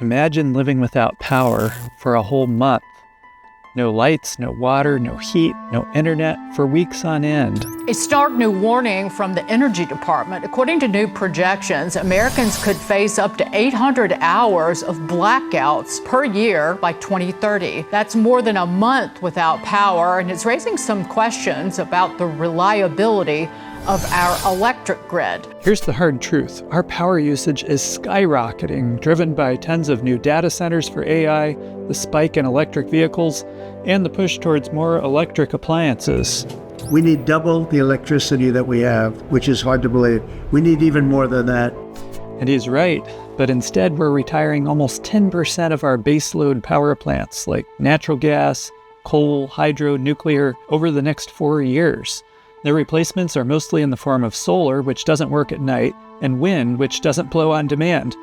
Imagine living without power for a whole month. No lights, no water, no heat, no internet for weeks on end. A stark new warning from the Energy Department. According to new projections, Americans could face up to 800 hours of blackouts per year by 2030. That's more than a month without power, and it's raising some questions about the reliability of our electric grid. Here's the hard truth. Our power usage is skyrocketing, driven by tons of new data centers for AI, the spike in electric vehicles, and the push towards more electric appliances. We need double the electricity that we have, which is hard to believe. We need even more than that. And he's right, but instead we're retiring almost 10% of our baseload power plants like natural gas, coal, hydro, nuclear over the next 4 years. Their replacements are mostly in the form of solar, which doesn't work at night, and wind, which doesn't blow on demand.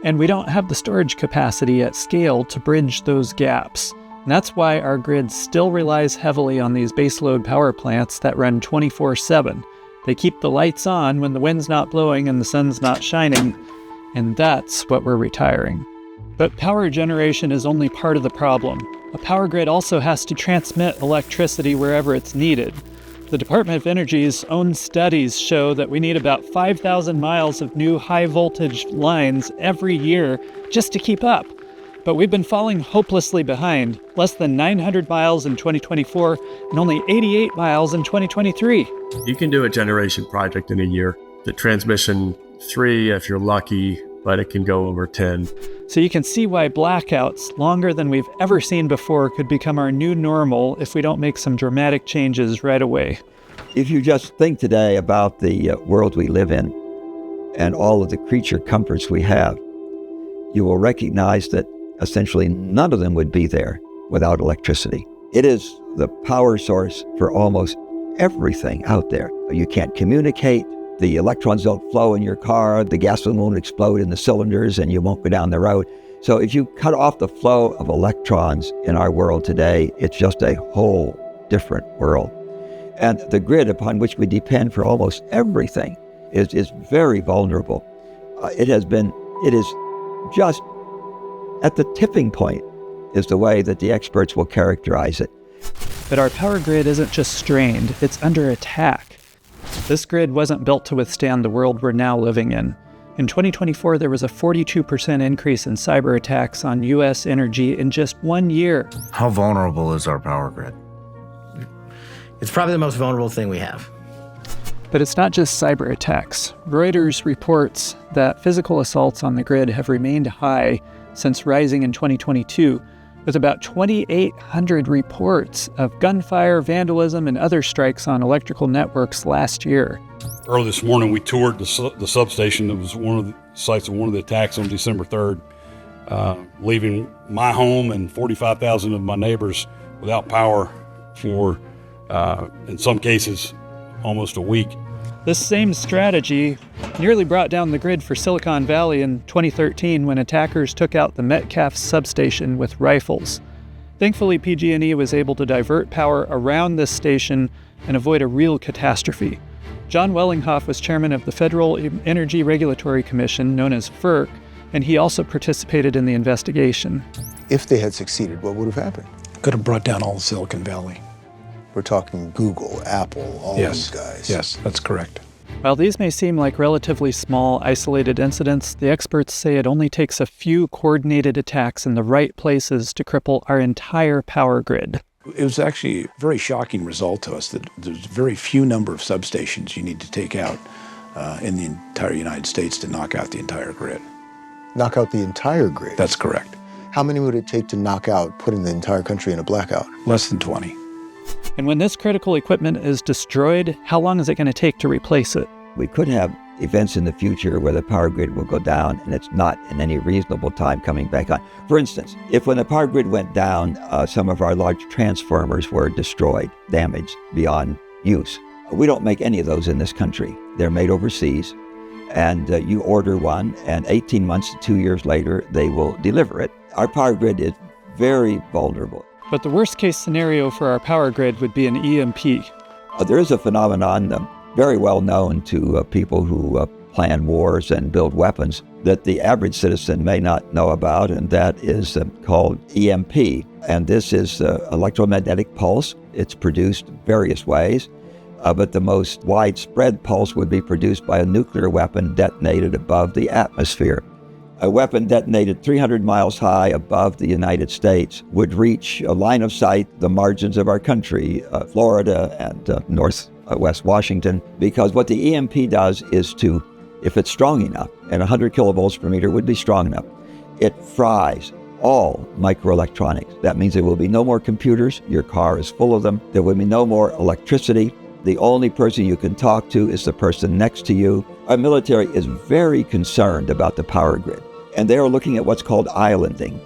And we don't have the storage capacity at scale to bridge those gaps. And that's why our grid still relies heavily on these baseload power plants that run 24/7. They keep the lights on when the wind's not blowing and the sun's not shining, and that's what we're retiring. But power generation is only part of the problem. A power grid also has to transmit electricity wherever it's needed. The Department of Energy's own studies show that we need about 5,000 miles of new high-voltage lines every year just to keep up. But we've been falling hopelessly behind, less than 900 miles in 2024 and only 88 miles in 2023. You can do a generation project in a year. The transmission 3 if you're lucky, but it can go over 10. So you can see why blackouts, longer than we've ever seen before, could become our new normal if we don't make some dramatic changes right away. If you just think today about the world we live in and all of the creature comforts we have, you will recognize that essentially none of them would be there without electricity. It is the power source for almost everything out there. You can't communicate. The electrons don't flow in your car, the gasoline won't explode in the cylinders, and you won't go down the road. So if you cut off the flow of electrons in our world today, it's just a whole different world. And the grid upon which we depend for almost everything is very vulnerable. It is just at the tipping point, is the way that the experts will characterize it. But our power grid isn't just strained, it's under attack. This grid wasn't built to withstand the world we're now living in. In 2024, there was a 42% increase in cyber attacks on U.S. energy in just 1 year. How vulnerable is our power grid? It's probably the most vulnerable thing we have. But it's not just cyber attacks. Reuters reports that physical assaults on the grid have remained high since rising in 2022, with about 2,800 reports of gunfire, vandalism, and other strikes on electrical networks last year. Early this morning, we toured the substation that was one of the sites of one of the attacks on December 3rd, leaving my home and 45,000 of my neighbors without power for, in some cases, almost a week. This same strategy nearly brought down the grid for Silicon Valley in 2013 when attackers took out the Metcalfe substation with rifles. Thankfully, PG&E was able to divert power around this station and avoid a real catastrophe. John Wellinghoff was chairman of the Federal Energy Regulatory Commission, known as FERC, and he also participated in the investigation. If they had succeeded, what would have happened? Could have brought down all of Silicon Valley. We're talking Google, Apple, all these guys. Yes, that's correct. While these may seem like relatively small, isolated incidents, the experts say it only takes a few coordinated attacks in the right places to cripple our entire power grid. It was actually a very shocking result to us that there's a very few number of substations you need to take out in the entire United States to knock out the entire grid. Knock out the entire grid? That's correct. How many would it take to knock out, putting the entire country in a blackout? Less than 20. And when this critical equipment is destroyed, how long is it going to take to replace it? We could have events in the future where the power grid will go down and it's not in any reasonable time coming back on. For instance, if when the power grid went down, some of our large transformers were destroyed, damaged beyond use. We don't make any of those in this country. They're made overseas, and you order one, and 18 months to 2 years later, they will deliver it. Our power grid is very vulnerable. But the worst case scenario for our power grid would be an EMP. There is a phenomenon very well known to people who plan wars and build weapons. that the average citizen may not know about, and that is called EMP. And this is electromagnetic pulse. It's produced various ways, but the most widespread pulse would be produced by a nuclear weapon detonated above the atmosphere. A weapon detonated 300 miles high above the United States would reach a line of sight the margins of our country, Florida and northwest Washington, because what the EMP does is to, if it's strong enough, and 100 kilovolts per meter would be strong enough, it fries all microelectronics. That means there will be no more computers. Your car is full of them. There will be no more electricity. The only person you can talk to is the person next to you. Our military is very concerned about the power grid, and they are looking at what's called islanding,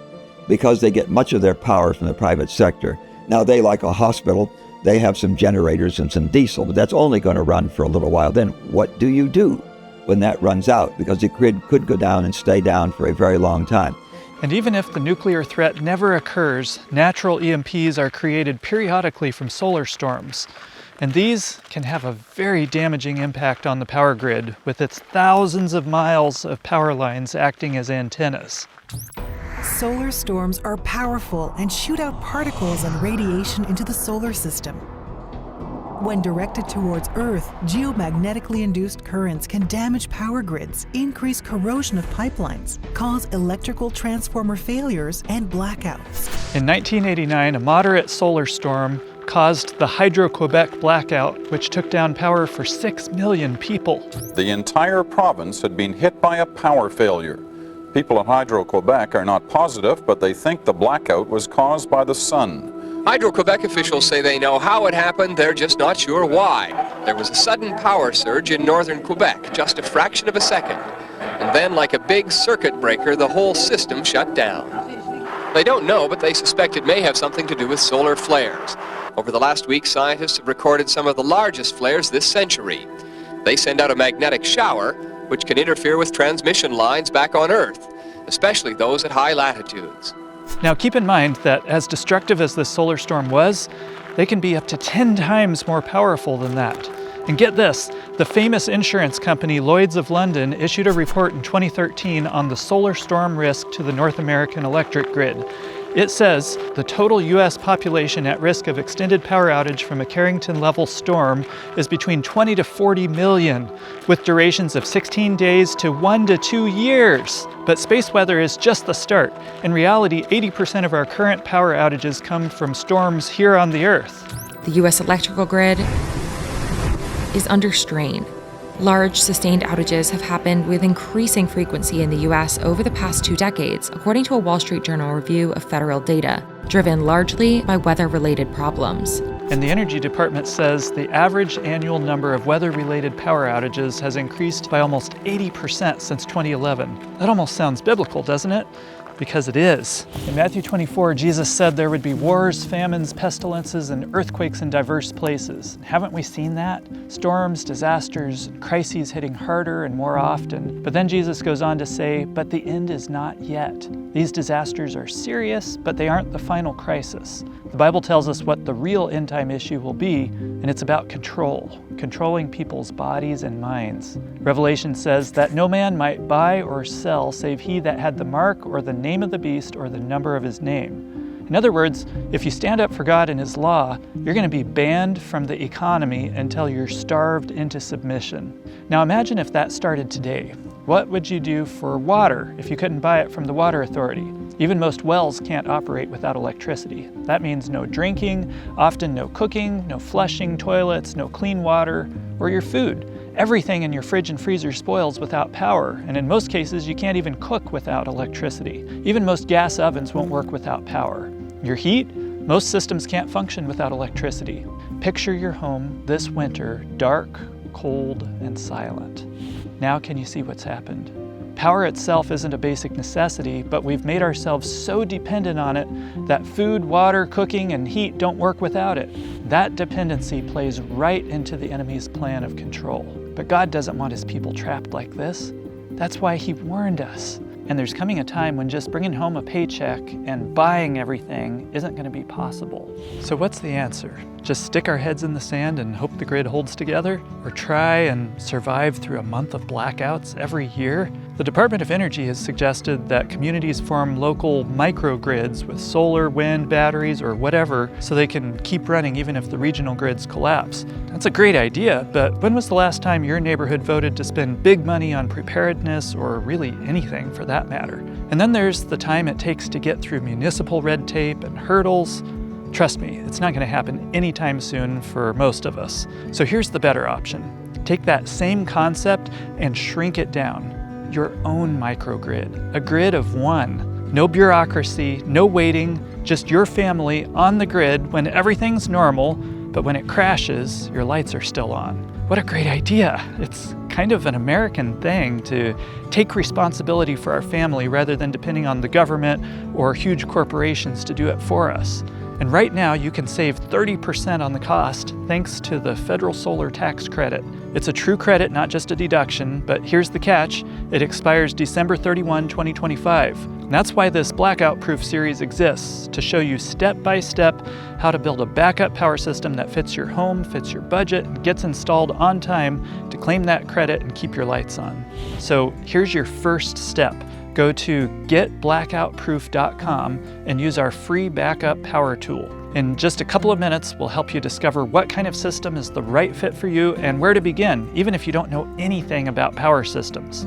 because they get much of their power from the private sector. Now, they, like a hospital, they have some generators and some diesel, but that's only going to run for a little while. Then what do you do when that runs out? Because the grid could go down and stay down for a very long time. And even if the nuclear threat never occurs, natural EMPs are created periodically from solar storms. And these can have a very damaging impact on the power grid, with its thousands of miles of power lines acting as antennas. Solar storms are powerful and shoot out particles and radiation into the solar system. When directed towards Earth, geomagnetically induced currents can damage power grids, increase corrosion of pipelines, cause electrical transformer failures, and blackouts. In 1989, a moderate solar storm caused the Hydro-Quebec blackout, which took down power for 6 million people. The entire province had been hit by a power failure. People at Hydro-Quebec are not positive, but they think the blackout was caused by the sun. Hydro-Quebec officials say they know how it happened, they're just not sure why. There was a sudden power surge in northern Quebec, just a fraction of a second. And then, like a big circuit breaker, the whole system shut down. They don't know, but they suspect it may have something to do with solar flares. Over the last week, scientists have recorded some of the largest flares this century. They send out a magnetic shower, which can interfere with transmission lines back on Earth, especially those at high latitudes. Now keep in mind that as destructive as this solar storm was, they can be up to 10 times more powerful than that. And get this, the famous insurance company Lloyd's of London issued a report in 2013 on the solar storm risk to the North American electric grid. It says the total U.S. population at risk of extended power outage from a Carrington-level storm is between 20 to 40 million, with durations of 16 days to 1 to 2 years. But space weather is just the start. In reality, 80% of our current power outages come from storms here on the Earth. The U.S. electrical grid is under strain. Large, sustained outages have happened with increasing frequency in the U.S. over the past 2 decades, according to a Wall Street Journal review of federal data, driven largely by weather-related problems. And the Energy Department says the average annual number of weather-related power outages has increased by almost 80% since 2011. That almost sounds biblical, doesn't it? Because it is. In Matthew 24, Jesus said there would be wars, famines, pestilences, and earthquakes in diverse places. Haven't we seen that? Storms, disasters, crises hitting harder and more often. But then Jesus goes on to say, but the end is not yet. These disasters are serious, but they aren't the final crisis. The Bible tells us what the real end-time issue will be, and it's about control, controlling people's bodies and minds. Revelation says that no man might buy or sell save he that had the mark or the name of the beast or the number of his name. In other words, if you stand up for God and his law, you're going to be banned from the economy until you're starved into submission. Now imagine if that started today. What would you do for water if you couldn't buy it from the water authority? Even most wells can't operate without electricity. That means no drinking, often no cooking, no flushing toilets, no clean water, or your food. Everything in your fridge and freezer spoils without power, and in most cases you can't even cook without electricity. Even most gas ovens won't work without power. Your heat? Most systems can't function without electricity. Picture your home this winter, dark, cold, and silent. Now can you see what's happened? Power itself isn't a basic necessity, but we've made ourselves so dependent on it that food, water, cooking, and heat don't work without it. That dependency plays right into the enemy's plan of control. But God doesn't want his people trapped like this. That's why he warned us. And there's coming a time when just bringing home a paycheck and buying everything isn't going to be possible. So what's the answer? Just stick our heads in the sand and hope the grid holds together? Or try and survive through a month of blackouts every year? The Department of Energy has suggested that communities form local microgrids with solar, wind, batteries, or whatever, so they can keep running even if the regional grids collapse. That's a great idea, but when was the last time your neighborhood voted to spend big money on preparedness, or really anything for that matter? And then there's the time it takes to get through municipal red tape and hurdles. Trust me, it's not going to happen anytime soon for most of us. So here's the better option. Take that same concept and shrink it down. Your own microgrid, a grid of one. No bureaucracy, no waiting, just your family on the grid when everything's normal, but when it crashes, your lights are still on. What a great idea. It's kind of an American thing to take responsibility for our family rather than depending on the government or huge corporations to do it for us. And right now you can save 30% on the cost thanks to the federal solar tax credit. It's a true credit, not just a deduction, but here's the catch. It expires December 31, 2025. And that's why this BlackoutProof series exists, to show you step by step how to build a backup power system that fits your home, fits your budget, and gets installed on time to claim that credit and keep your lights on. So here's your first step. Go to getblackoutproof.com and use our free backup power tool. In just a couple of minutes, we'll help you discover what kind of system is the right fit for you and where to begin, even if you don't know anything about power systems.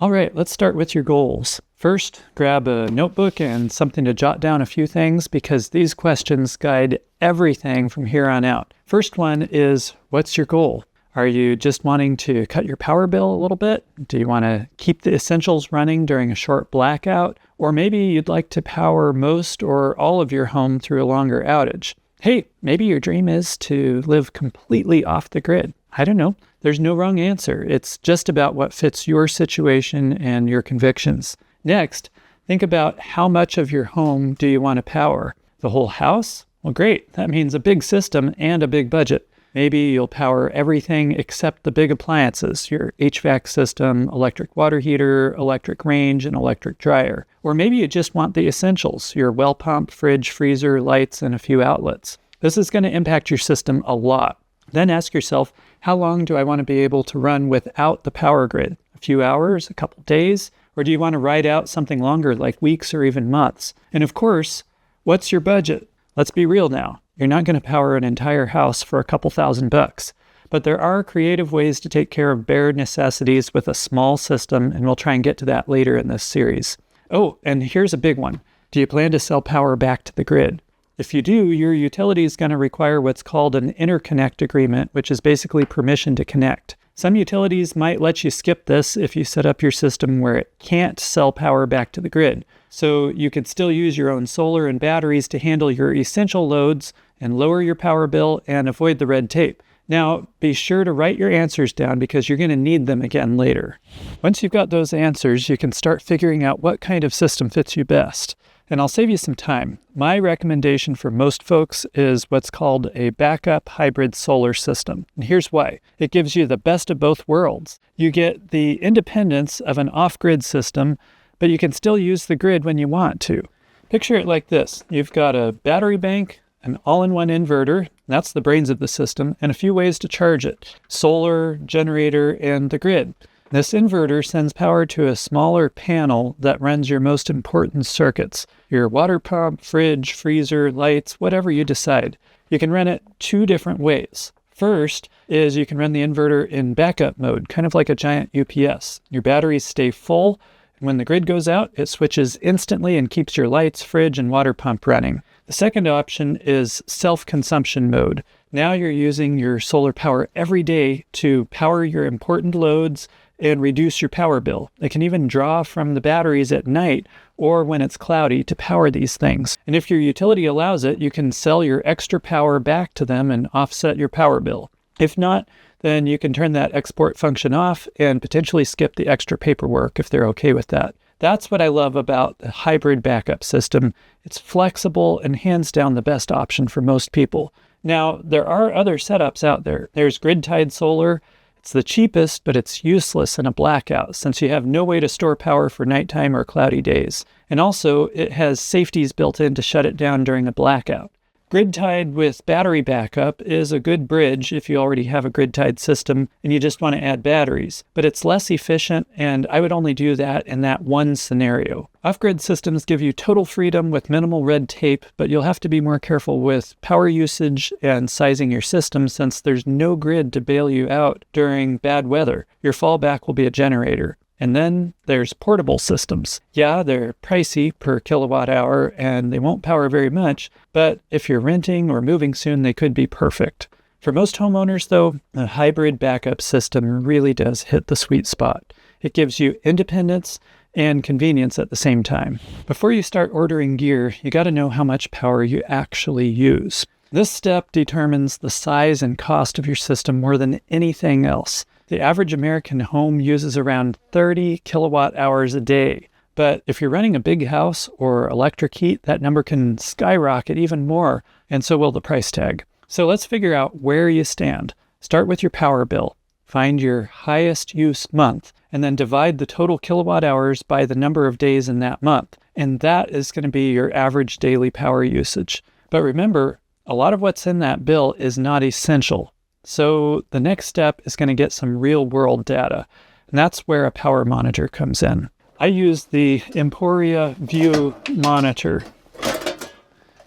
All right, let's start with your goals. First, grab a notebook and something to jot down a few things, because these questions guide everything from here on out. First one is, what's your goal? Are you just wanting to cut your power bill a little bit? Do you want to keep the essentials running during a short blackout? Or maybe you'd like to power most or all of your home through a longer outage. Hey, maybe your dream is to live completely off the grid. I don't know. There's no wrong answer. It's just about what fits your situation and your convictions. Next, think about how much of your home do you want to power? The whole house? Well, great. That means a big system and a big budget. Maybe you'll power everything except the big appliances, your HVAC system, electric water heater, electric range, and electric dryer. Or maybe you just want the essentials, your well pump, fridge, freezer, lights, and a few outlets. This is going to impact your system a lot. Then ask yourself, how long do I want to be able to run without the power grid? A few hours, a couple days? Or do you want to ride out something longer, like weeks or even months? And of course, what's your budget? Let's be real now. You're not going to power an entire house for a couple $1,000s. But there are creative ways to take care of bare necessities with a small system, and we'll try and get to that later in this series. Oh, and here's a big one. Do you plan to sell power back to the grid? If you do, your utility is going to require what's called an interconnect agreement, which is basically permission to connect. Some utilities might let you skip this if you set up your system where it can't sell power back to the grid. So you could still use your own solar and batteries to handle your essential loads and lower your power bill and avoid the red tape. Now, be sure to write your answers down because you're going to need them again later. Once you've got those answers, you can start figuring out what kind of system fits you best. And I'll save you some time. My recommendation for most folks is what's called a backup hybrid solar system. And here's why. It gives you the best of both worlds. You get the independence of an off-grid system, but you can still use the grid when you want to. Picture it like this. You've got a battery bank, an all-in-one inverter, that's the brains of the system, and a few ways to charge it: solar, generator, and the grid. This inverter sends power to a smaller panel that runs your most important circuits, your water pump, fridge, freezer, lights, whatever you decide. You can run it two different ways. First is you can run the inverter in backup mode, kind of like a giant UPS. Your batteries stay full, and when the grid goes out, it switches instantly and keeps your lights, fridge, and water pump running. The second option is self-consumption mode. Now you're using your solar power every day to power your important loads and reduce your power bill. It can even draw from the batteries at night or when it's cloudy to power these things. And if your utility allows it, you can sell your extra power back to them and offset your power bill. If not, then you can turn that export function off and potentially skip the extra paperwork if they're okay with that. That's what I love about the hybrid backup system. It's flexible and hands down the best option for most people. Now, there are other setups out there. There's grid-tied solar. It's the cheapest, but it's useless in a blackout since you have no way to store power for nighttime or cloudy days. And also, it has safeties built in to shut it down during a blackout. Grid tied with battery backup is a good bridge if you already have a grid tied system and you just want to add batteries, but it's less efficient, and I would only do that in that one scenario. Off-grid systems give you total freedom with minimal red tape, but you'll have to be more careful with power usage and sizing your system since there's no grid to bail you out during bad weather. Your fallback will be a generator. And then there's portable systems. Yeah, they're pricey per kilowatt hour and they won't power very much, but if you're renting or moving soon, they could be perfect. For most homeowners, though, a hybrid backup system really does hit the sweet spot. It gives you independence and convenience at the same time. Before you start ordering gear, you got to know how much power you actually use. This step determines the size and cost of your system more than anything else. The average American home uses around 30 kilowatt hours a day. But if you're running a big house or electric heat, that number can skyrocket even more, and so will the price tag. So let's figure out where you stand. Start with your power bill. Find your highest use month, and then divide the total kilowatt hours by the number of days in that month. And that is going to be your average daily power usage. But remember, a lot of what's in that bill is not essential. So the next step is going to get some real-world data, and that's where a power monitor comes in. I use the Emporia View monitor.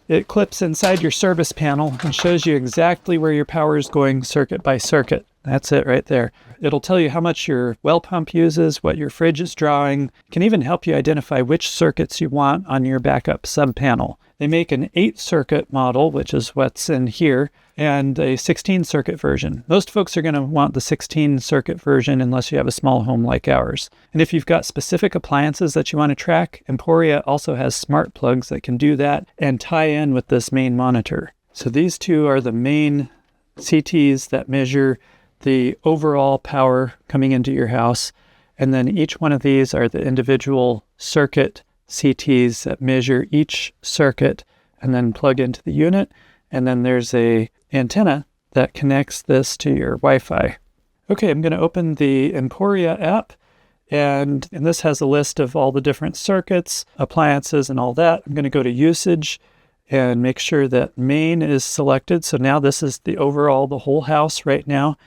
It clips inside your service panel and shows you exactly where your power is going circuit by circuit. That's it right there. It'll tell you how much your well pump uses, what your fridge is drawing. It can even help you identify which circuits you want on your backup subpanel. They make an 8-circuit model, which is what's in here, and a 16-circuit version. Most folks are going to want the 16-circuit version unless you have a small home like ours. And if you've got specific appliances that you want to track, Emporia also has smart plugs that can do that and tie in with this main monitor. So these two are the main CTs that measure the overall power coming into your house. And then each one of these are the individual circuit CTs that measure each circuit and then plug into the unit. And then there's a antenna that connects this to your Wi-Fi. Okay, I'm going to open the Emporia app, and this has a list of all the different circuits, appliances, and all that. I'm going to go to usage and make sure that main is selected. So now this is the overall, the whole house right now,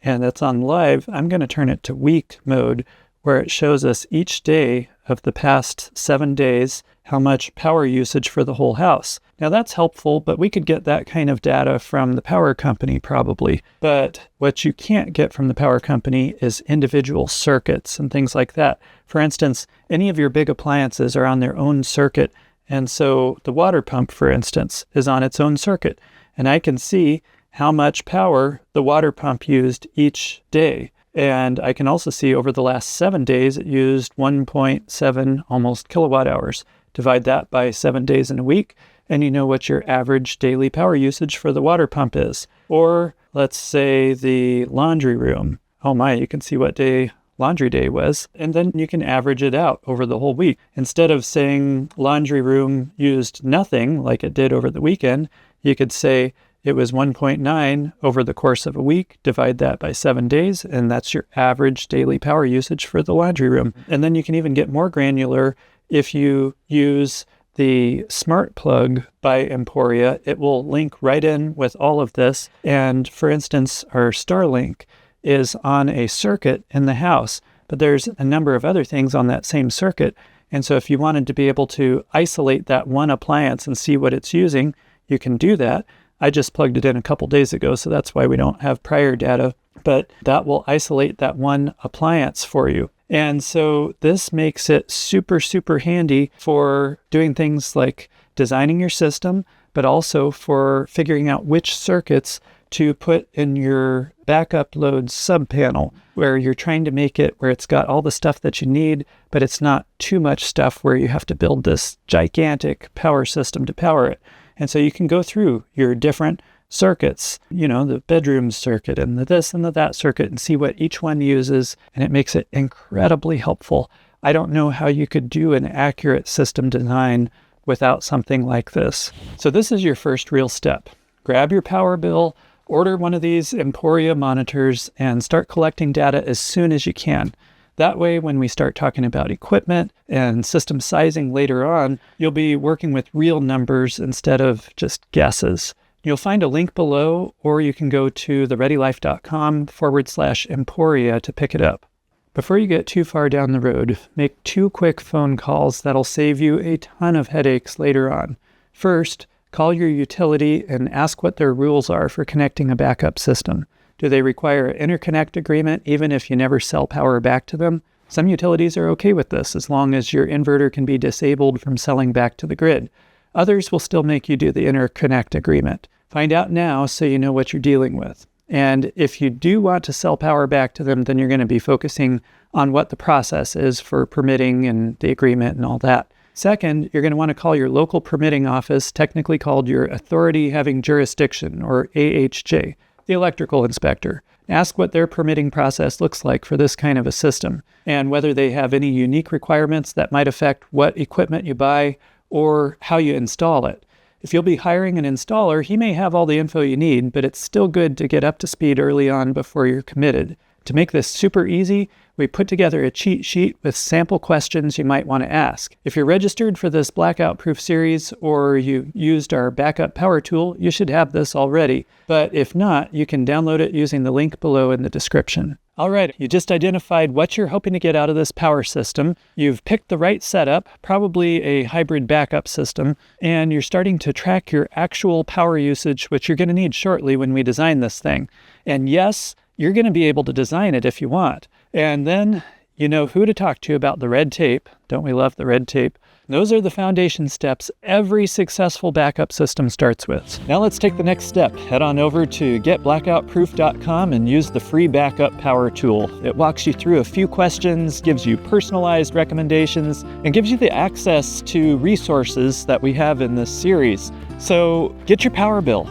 and that's on live. I'm going to turn it to week mode, where it shows us each day of the past 7 days how much power usage for the whole house. Now that's helpful, but we could get that kind of data from the power company probably. But what you can't get from the power company is individual circuits and things like that. For instance, any of your big appliances are on their own circuit, and so the water pump, for instance, is on its own circuit. And I can see how much power the water pump used each day. And I can also see over the last 7 days, it used 1.7 almost kilowatt hours. Divide that by 7 days in a week, and you know what your average daily power usage for the water pump is. Or let's say the laundry room. Oh my, you can see what day laundry day was, and then you can average it out over the whole week. Instead of saying laundry room used nothing like it did over the weekend, you could say it was 1.9 over the course of a week. Divide that by 7 days, and that's your average daily power usage for the laundry room. And then you can even get more granular if you use the smart plug by Emporia. It will link right in with all of this. And for instance, our Starlink is on a circuit in the house, but there's a number of other things on that same circuit. And so if you wanted to be able to isolate that one appliance and see what it's using, you can do that. I just plugged it in a couple days ago, so that's why we don't have prior data, but that will isolate that one appliance for you. And so this makes it super, super handy for doing things like designing your system, but also for figuring out which circuits to put in your backup load subpanel, where you're trying to make it where it's got all the stuff that you need, but it's not too much stuff where you have to build this gigantic power system to power it. And so you can go through your different circuits, you know, the bedroom circuit and the this and the that circuit, and see what each one uses. And it makes it incredibly helpful. I don't know how you could do an accurate system design without something like this. So this is your first real step. Grab your power bill, order one of these Emporia monitors, and start collecting data as soon as you can. That way, when we start talking about equipment and system sizing later on, you'll be working with real numbers instead of just guesses. You'll find a link below, or you can go to thereadylife.com/Emporia to pick it up. Before you get too far down the road, make 2 quick phone calls that'll save you a ton of headaches later on. First, call your utility and ask what their rules are for connecting a backup system. Do they require an interconnect agreement even if you never sell power back to them? Some utilities are okay with this as long as your inverter can be disabled from selling back to the grid. Others will still make you do the interconnect agreement. Find out now so you know what you're dealing with. And if you do want to sell power back to them, then you're going to be focusing on what the process is for permitting and the agreement and all that. Second, you're going to want to call your local permitting office, technically called your Authority Having Jurisdiction, or AHJ, the electrical inspector. Ask what their permitting process looks like for this kind of a system, and whether they have any unique requirements that might affect what equipment you buy or how you install it. If you'll be hiring an installer, he may have all the info you need, but it's still good to get up to speed early on before you're committed. To make this super easy, we put together a cheat sheet with sample questions you might want to ask. If you're registered for this Blackout-Proof series or you used our backup power tool, you should have this already. But if not, you can download it using the link below in the description. All right, you just identified what you're hoping to get out of this power system. You've picked the right setup, probably a hybrid backup system, and you're starting to track your actual power usage, which you're going to need shortly when we design this thing. And yes, you're going to be able to design it if you want. And then you know who to talk to about the red tape. Don't we love the red tape? Those are the foundation steps every successful backup system starts with. Now let's take the next step. Head on over to getblackoutproof.com and use the free backup power tool. It walks you through a few questions, gives you personalized recommendations, and gives you the access to resources that we have in this series. So get your power bill.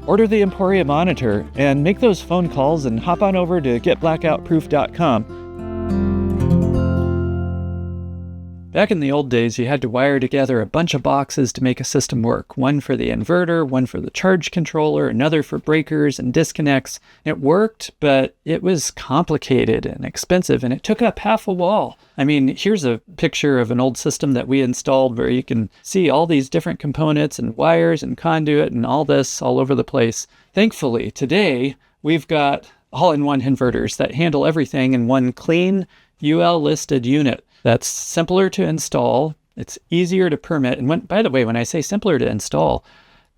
Order the Emporia monitor and make those phone calls and hop on over to getblackoutproof.com. Back in the old days, you had to wire together a bunch of boxes to make a system work. One for the inverter, one for the charge controller, another for breakers and disconnects. It worked, but it was complicated and expensive, and it took up half a wall. I mean, here's a picture of an old system that we installed where you can see all these different components and wires and conduit and all this all over the place. Thankfully, today, we've got all-in-one inverters that handle everything in one clean, UL-listed unit. That's simpler to install, it's easier to permit, and by the way, when I say simpler to install,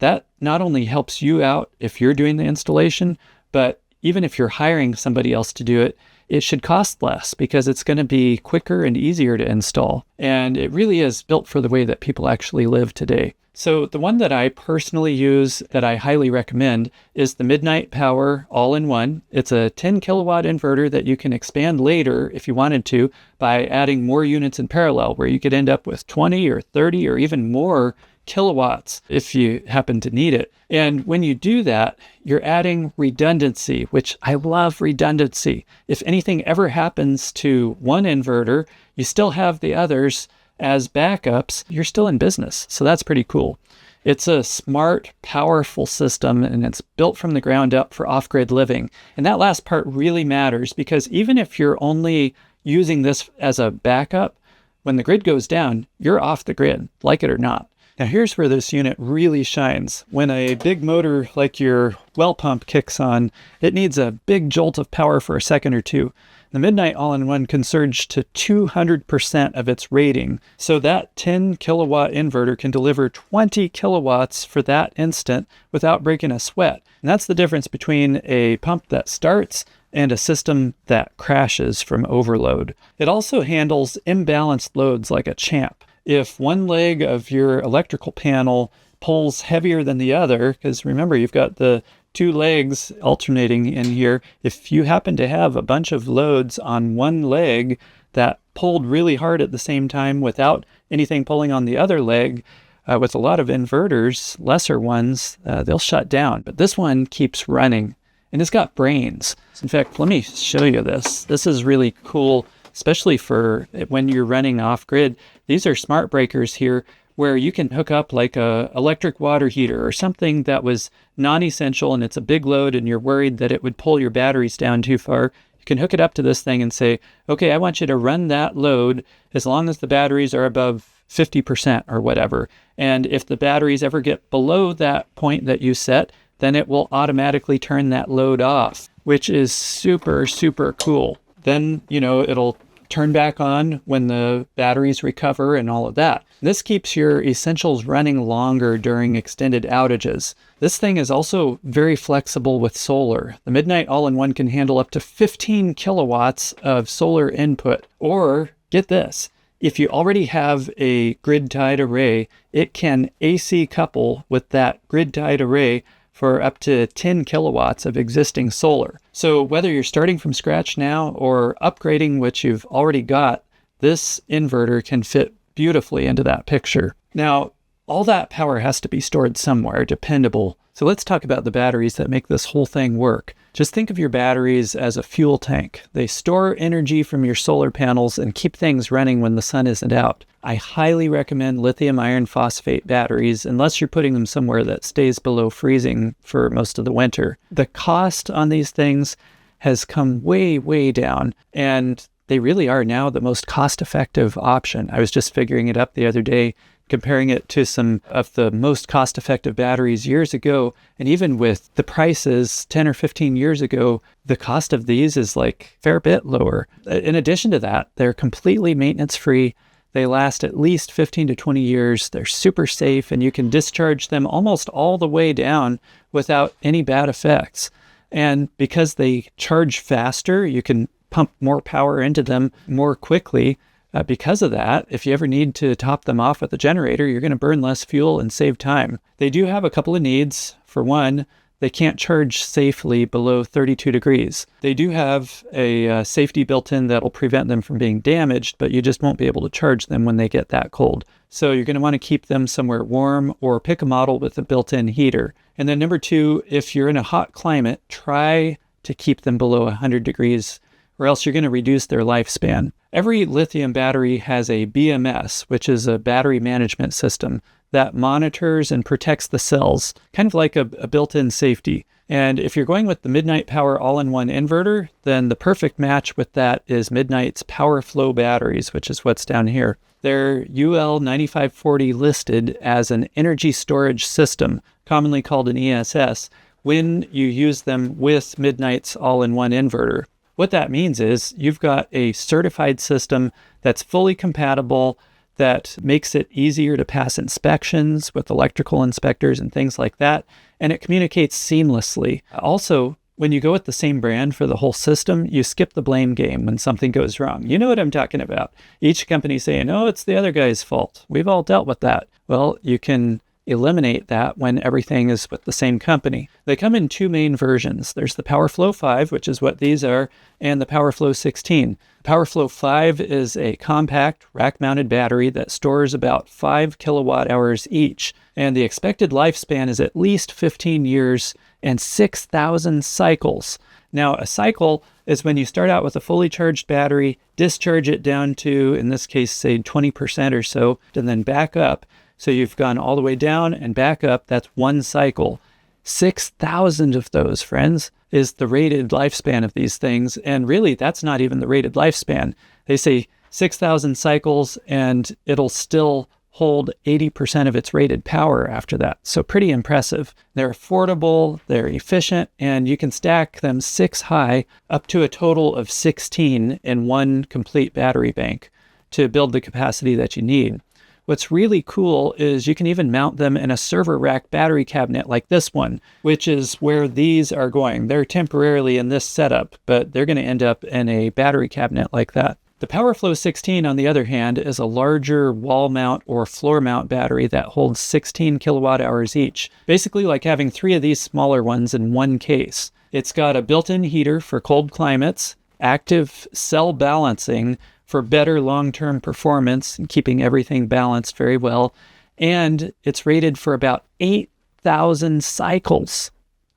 that not only helps you out if you're doing the installation, but even if you're hiring somebody else to do it, it should cost less because it's going to be quicker and easier to install. And it really is built for the way that people actually live today. So the one that I personally use that I highly recommend is the Midnight Power All-in-One. It's a 10 kilowatt inverter that you can expand later if you wanted to by adding more units in parallel, where you could end up with 20 or 30 or even more kilowatts if you happen to need it. And when you do that, you're adding redundancy, which I love redundancy. If anything ever happens to one inverter, you still have the others as backups. You're still in business. So that's pretty cool. It's a smart, powerful system, and it's built from the ground up for off-grid living. And that last part really matters because even if you're only using this as a backup, when the grid goes down, you're off the grid, like it or not. Now here's where this unit really shines. When a big motor like your well pump kicks on, it needs a big jolt of power for a second or two. The Midnight All-in-One can surge to 200% of its rating, so that 10 kilowatt inverter can deliver 20 kilowatts for that instant without breaking a sweat. And that's the difference between a pump that starts and a system that crashes from overload. It also handles imbalanced loads like a champ. If one leg of your electrical panel pulls heavier than the other, because remember, you've got the two legs alternating in here. If you happen to have a bunch of loads on one leg that pulled really hard at the same time without anything pulling on the other leg, with a lot of inverters, lesser ones, they'll shut down. But this one keeps running, and it's got brains. In fact, let me show you this. This is really cool, especially for when you're running off-grid. These are smart breakers here where you can hook up like a electric water heater or something that was non-essential and it's a big load and you're worried that it would pull your batteries down too far. You can hook it up to this thing and say, okay, I want you to run that load as long as the batteries are above 50% or whatever. And if the batteries ever get below that point that you set, then it will automatically turn that load off, which is super, super cool. Then, it'll turn back on when the batteries recover and all of that. This keeps your essentials running longer during extended outages. This thing is also very flexible with solar. The Midnight All-in-One can handle up to 15 kilowatts of solar input. Or, get this, if you already have a grid-tied array, it can AC couple with that grid-tied array for up to 10 kilowatts of existing solar. So whether you're starting from scratch now or upgrading what you've already got, this inverter can fit beautifully into that picture. Now, all that power has to be stored somewhere, dependable. So let's talk about the batteries that make this whole thing work. Just think of your batteries as a fuel tank. They store energy from your solar panels and keep things running when the sun isn't out. I highly recommend lithium iron phosphate batteries unless you're putting them somewhere that stays below freezing for most of the winter. The cost on these things has come way, way down, and they really are now the most cost-effective option. I was just figuring it up the other day, comparing it to some of the most cost-effective batteries years ago. And even with the prices 10 or 15 years ago, the cost of these is like a fair bit lower. In addition to that, they're completely maintenance-free. They last at least 15 to 20 years. They're super safe, and you can discharge them almost all the way down without any bad effects. And because they charge faster, you can pump more power into them more quickly. Because of that, if you ever need to top them off with a generator, you're going to burn less fuel and save time. They do have a couple of needs. For one, they can't charge safely below 32 degrees. They do have a safety built in that'll prevent them from being damaged, but you just won't be able to charge them when they get that cold. So you're going to want to keep them somewhere warm or pick a model with a built-in heater. And then number two, if you're in a hot climate, try to keep them below 100 degrees or else you're going to reduce their lifespan. Every lithium battery has a BMS, which is a battery management system that monitors and protects the cells, kind of like a built-in safety. And if you're going with the Midnight Power all-in-one inverter, then the perfect match with that is Midnight's Power Flow batteries, which is what's down here. They're UL 9540 listed as an energy storage system, commonly called an ESS, when you use them with Midnight's all-in-one inverter. What that means is you've got a certified system that's fully compatible, that makes it easier to pass inspections with electrical inspectors and things like that, and it communicates seamlessly. Also, when you go with the same brand for the whole system, you skip the blame game when something goes wrong. You know what I'm talking about. Each company saying, oh, it's the other guy's fault. We've all dealt with that. Well, you can eliminate that when everything is with the same company. They come in two main versions. There's the PowerFlow 5, which is what these are, and the PowerFlow 16. PowerFlow 5 is a compact rack-mounted battery that stores about 5 kilowatt hours each, and the expected lifespan is at least 15 years and 6,000 cycles. Now, a cycle is when you start out with a fully charged battery, discharge it down to, in this case, say 20% or so, and then back up. So you've gone all the way down and back up. That's one cycle. 6,000 of those, friends, is the rated lifespan of these things. And really, that's not even the rated lifespan. They say 6,000 cycles, and it'll still hold 80% of its rated power after that. So pretty impressive. They're affordable, they're efficient, and you can stack them 6 high up to a total of 16 in one complete battery bank to build the capacity that you need. What's really cool is you can even mount them in a server rack battery cabinet like this one, which is where these are going. They're temporarily in this setup, but they're going to end up in a battery cabinet like that. The PowerFlow 16, on the other hand, is a larger wall mount or floor mount battery that holds 16 kilowatt hours each, basically like having 3 of these smaller ones in one case. It's got a built-in heater for cold climates, active cell balancing for better long-term performance and keeping everything balanced very well. And it's rated for about 8,000 cycles.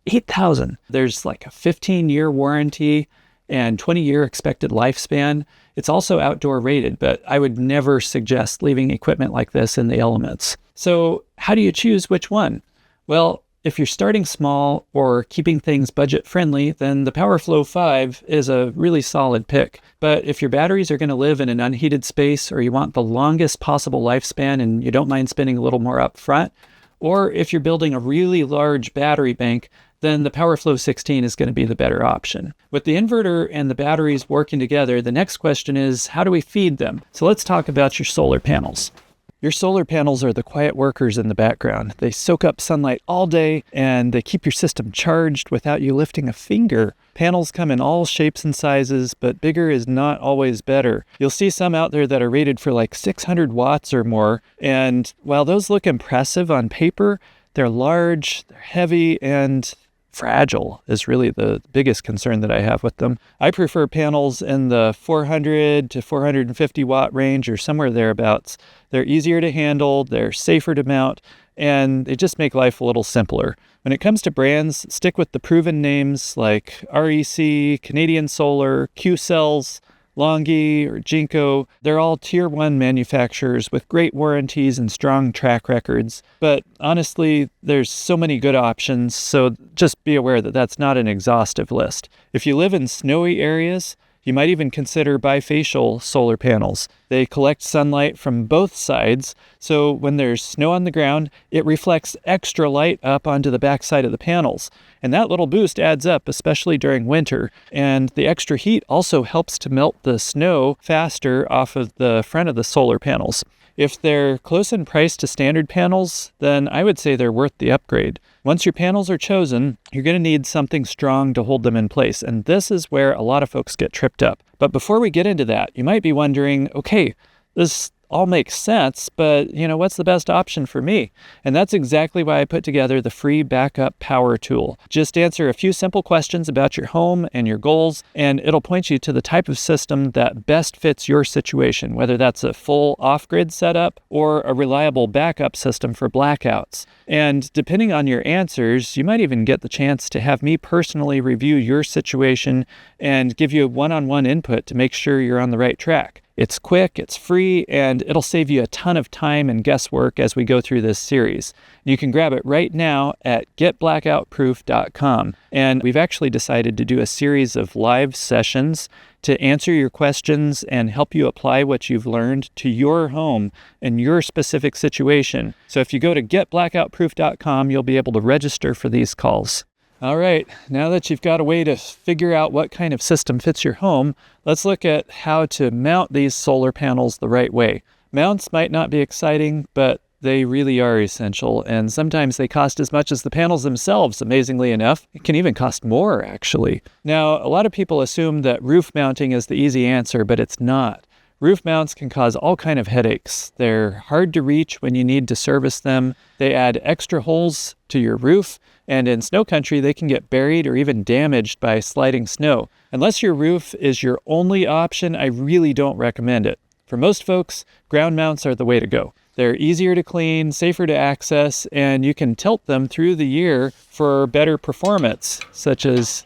8,000. There's like a 15-year warranty and 20-year expected lifespan. It's also outdoor rated, but I would never suggest leaving equipment like this in the elements. So how do you choose which one? Well, if you're starting small or keeping things budget friendly, then the PowerFlow 5 is a really solid pick. But if your batteries are going to live in an unheated space, or you want the longest possible lifespan and you don't mind spending a little more up front, or if you're building a really large battery bank, then the PowerFlow 16 is going to be the better option. With the inverter and the batteries working together, the next question is, how do we feed them? So let's talk about your solar panels. Your solar panels are the quiet workers in the background. They soak up sunlight all day and they keep your system charged without you lifting a finger. Panels come in all shapes and sizes, but bigger is not always better. You'll see some out there that are rated for like 600 watts or more, and while those look impressive on paper, they're large, they're heavy, and fragile is really the biggest concern that I have with them. I prefer panels in the 400 to 450 watt range or somewhere thereabouts. They're easier to handle, they're safer to mount, and they just make life a little simpler. When it comes to brands, stick with the proven names like REC, Canadian Solar, Q-Cells, Longi or Jinko. They're all tier 1 manufacturers with great warranties and strong track records. But honestly, there's so many good options, so just be aware that that's not an exhaustive list. If you live in snowy areas, you might even consider bifacial solar panels. They collect sunlight from both sides, so when there's snow on the ground, it reflects extra light up onto the backside of the panels. And that little boost adds up, especially during winter. And the extra heat also helps to melt the snow faster off of the front of the solar panels. If they're close in price to standard panels, then I would say they're worth the upgrade. Once your panels are chosen, you're going to need something strong to hold them in place, and this is where a lot of folks get tripped up. But before we get into that, you might be wondering, okay, this all makes sense, but what's the best option for me? And that's exactly why I put together the free backup power tool. Just answer a few simple questions about your home and your goals, and it'll point you to the type of system that best fits your situation, whether that's a full off-grid setup or a reliable backup system for blackouts. And depending on your answers, you might even get the chance to have me personally review your situation and give you a one-on-one input to make sure you're on the right track. It's quick, it's free, and it'll save you a ton of time and guesswork as we go through this series. You can grab it right now at getblackoutproof.com. And we've actually decided to do a series of live sessions to answer your questions and help you apply what you've learned to your home and your specific situation. So if you go to getblackoutproof.com, you'll be able to register for these calls. All right, now that you've got a way to figure out what kind of system fits your home, let's look at how to mount these solar panels the right way. Mounts might not be exciting, but they really are essential, and sometimes they cost as much as the panels themselves, amazingly enough. It can even cost more, actually. Now, a lot of people assume that roof mounting is the easy answer, but it's not. Roof mounts can cause all kinds of headaches. They're hard to reach when you need to service them. They add extra holes to your roof, and in snow country, they can get buried or even damaged by sliding snow. Unless your roof is your only option, I really don't recommend it. For most folks, ground mounts are the way to go. They're easier to clean, safer to access, and you can tilt them through the year for better performance, such as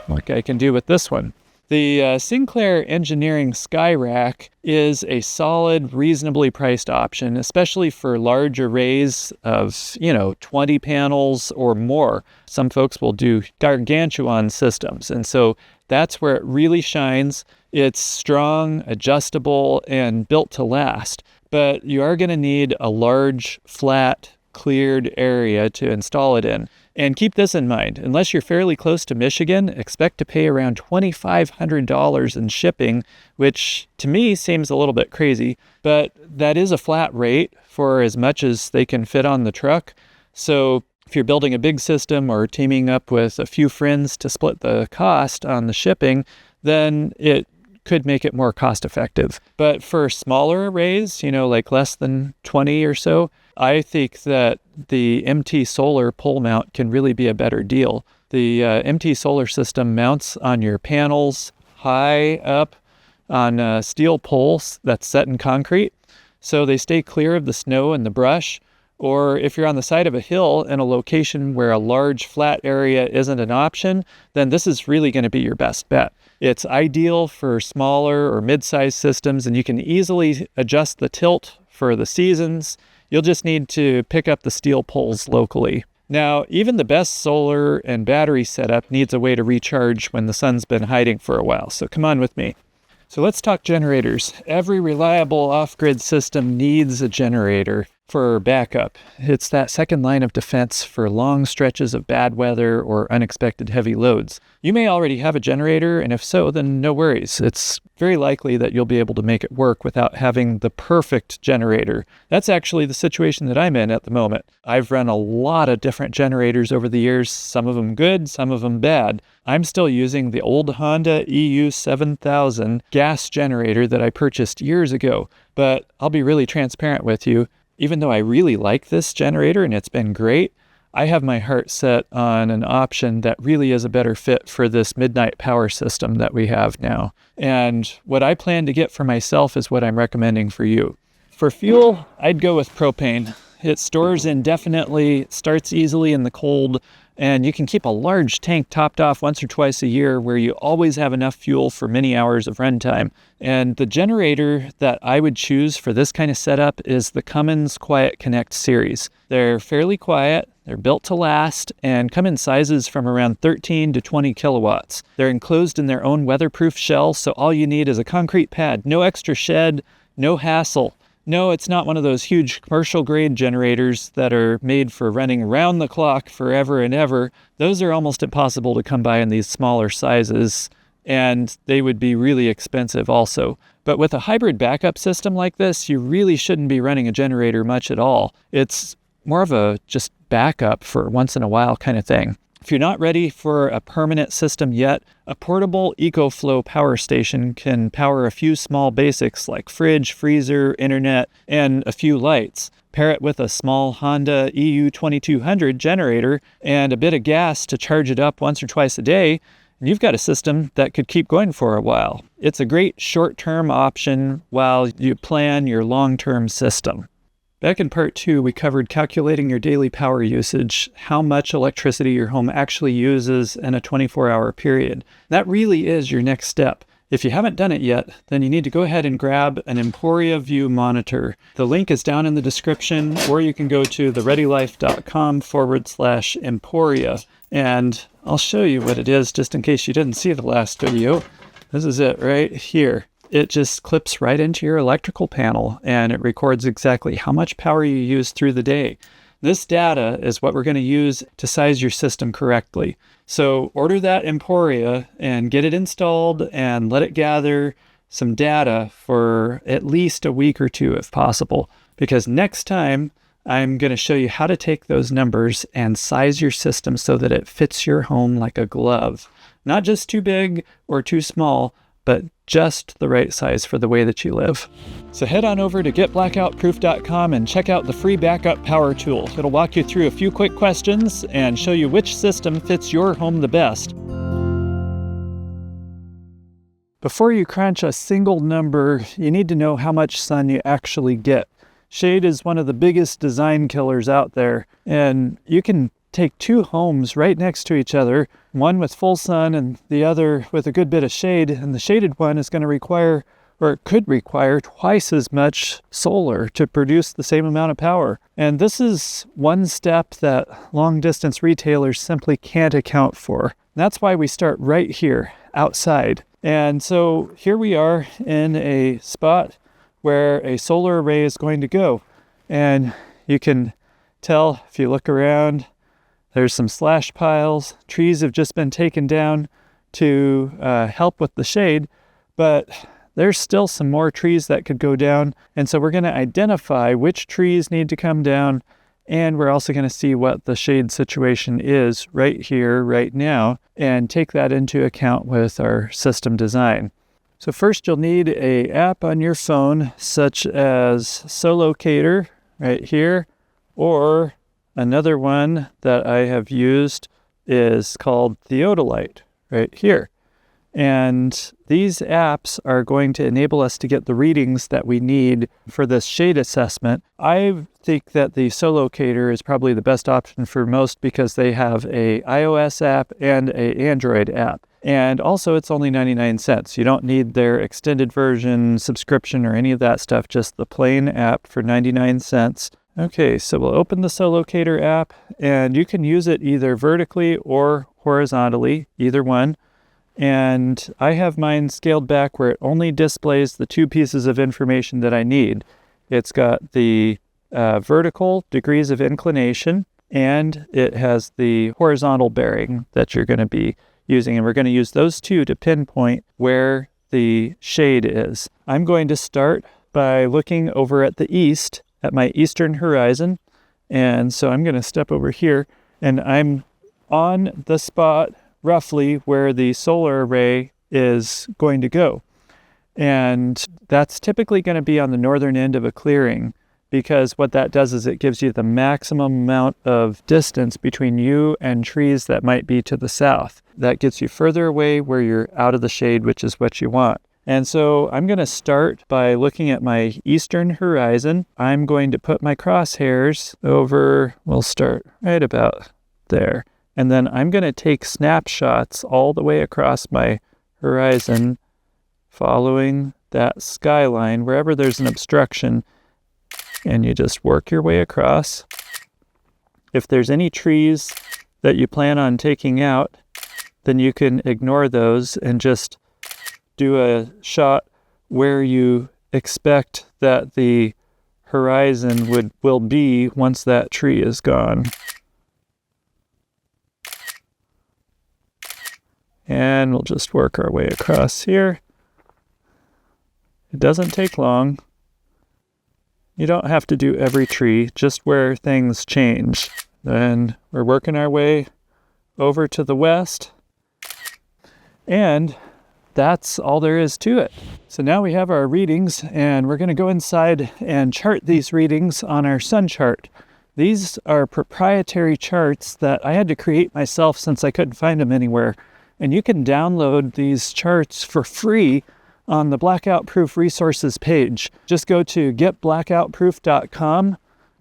like I can do with this one. The Sinclair Engineering Sky Rack is a solid, reasonably priced option, especially for large arrays of, 20 panels or more. Some folks will do gargantuan systems, and so that's where it really shines. It's strong, adjustable, and built to last. But you are going to need a large, flat, cleared area to install it in. And keep this in mind, unless you're fairly close to Michigan, expect to pay around $2,500 in shipping, which to me seems a little bit crazy, but that is a flat rate for as much as they can fit on the truck. So if you're building a big system or teaming up with a few friends to split the cost on the shipping, then it could make it more cost effective. But for smaller arrays, like less than 20 or so, I think that the MT Solar pole mount can really be a better deal. The MT Solar system mounts on your panels high up on steel poles that's set in concrete, so they stay clear of the snow and the brush. Or if you're on the side of a hill in a location where a large flat area isn't an option, then this is really going to be your best bet. It's ideal for smaller or mid-sized systems, and you can easily adjust the tilt for the seasons. You'll just need to pick up the steel poles locally. Now, even the best solar and battery setup needs a way to recharge when the sun's been hiding for a while, so come on with me. So let's talk generators. Every reliable off-grid system needs a generator for backup. It's that second line of defense for long stretches of bad weather or unexpected heavy loads. You may already have a generator, and if so, then no worries. It's very likely that you'll be able to make it work without having the perfect generator. That's actually the situation that I'm in at the moment. I've run a lot of different generators over the years, some of them good, some of them bad. I'm still using the old Honda EU7000 gas generator that I purchased years ago, but I'll be really transparent with you. Even though I really like this generator and it's been great, I have my heart set on an option that really is a better fit for this midnight power system that we have now. And what I plan to get for myself is what I'm recommending for you. For fuel, I'd go with propane. It stores indefinitely, starts easily in the cold, and you can keep a large tank topped off once or twice a year where you always have enough fuel for many hours of runtime. And the generator that I would choose for this kind of setup is the Cummins Quiet Connect series. They're fairly quiet, they're built to last, and come in sizes from around 13 to 20 kilowatts. They're enclosed in their own weatherproof shell, so all you need is a concrete pad, no extra shed, no hassle. No, it's not one of those huge commercial grade generators that are made for running round the clock forever and ever. Those are almost impossible to come by in these smaller sizes, and they would be really expensive also. But with a hybrid backup system like this, you really shouldn't be running a generator much at all. It's more of a just backup for once in a while kind of thing. If you're not ready for a permanent system yet, a portable EcoFlow power station can power a few small basics like fridge, freezer, internet, and a few lights. Pair it with a small Honda EU2200 generator and a bit of gas to charge it up once or twice a day, and you've got a system that could keep going for a while. It's a great short-term option while you plan your long-term system. Back in part 2, we covered calculating your daily power usage, how much electricity your home actually uses in a 24-hour period. That really is your next step. If you haven't done it yet, then you need to go ahead and grab an Emporia View monitor. The link is down in the description, or you can go to thereadylife.com/Emporia, and I'll show you what it is just in case you didn't see the last video. This is it right here. It just clips right into your electrical panel and it records exactly how much power you use through the day. This data is what we're going to use to size your system correctly. So order that Emporia and get it installed and let it gather some data for at least a week or two if possible. Because next time I'm going to show you how to take those numbers and size your system so that it fits your home like a glove. Not just too big or too small, but just the right size for the way that you live. So head on over to getblackoutproof.com and check out the free backup power tool. It'll walk you through a few quick questions and show you which system fits your home the best. Before you crunch a single number, you need to know how much sun you actually get. Shade is one of the biggest design killers out there, and you can take two homes right next to each other, one with full sun and the other with a good bit of shade, and the shaded one is going to require, or it could require, twice as much solar to produce the same amount of power. And this is one step that long-distance retailers simply can't account for. That's why we start right here, outside. And so here we are in a spot where a solar array is going to go. And you can tell if you look around, there's some slash piles. Trees have just been taken down to help with the shade, but there's still some more trees that could go down. And so we're going to identify which trees need to come down, and we're also going to see what the shade situation is right here, right now, and take that into account with our system design. So first you'll need an app on your phone, such as Solocator right here, or another one that I have used is called Theodolite right here. And these apps are going to enable us to get the readings that we need for this shade assessment. I think that the Solocator is probably the best option for most because they have a iOS app and an Android app. And also it's only 99 cents. You don't need their extended version, subscription, or any of that stuff, just the plain app for 99 cents. Okay, so we'll open the SoLocator app, and you can use it either vertically or horizontally, either one. And I have mine scaled back where it only displays the two pieces of information that I need. It's got the vertical degrees of inclination, and it has the horizontal bearing that you're going to be using. And we're going to use those two to pinpoint where the shade is. I'm going to start by looking over at the east, at my eastern horizon. And so I'm going to step over here, and I'm on the spot roughly where the solar array is going to go. And that's typically going to be on the northern end of a clearing, because what that does is it gives you the maximum amount of distance between you and trees that might be to the south. That gets you further away where you're out of the shade, which is what you want. And so I'm going to start by looking at my eastern horizon. I'm going to put my crosshairs over, we'll start right about there. And then I'm going to take snapshots all the way across my horizon, following that skyline, wherever there's an obstruction, and you just work your way across. If there's any trees that you plan on taking out, then you can ignore those and just do a shot where you expect that the horizon will be once that tree is gone. And we'll just work our way across here. It doesn't take long. You don't have to do every tree, just where things change. Then we're working our way over to the west. And that's all there is to it. So now we have our readings, and we're going to go inside and chart these readings on our sun chart. These are proprietary charts that I had to create myself since I couldn't find them anywhere. And you can download these charts for free on the BlackoutProof resources page. Just go to getblackoutproof.com,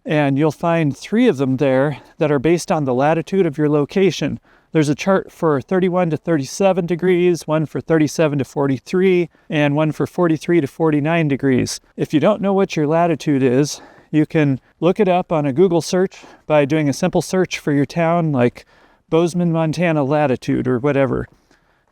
and you'll find 3 of them there that are based on the latitude of your location. There's a chart for 31 to 37 degrees, one for 37 to 43, and one for 43 to 49 degrees. If you don't know what your latitude is, you can look it up on a Google search by doing a simple search for your town, like Bozeman, Montana latitude or whatever.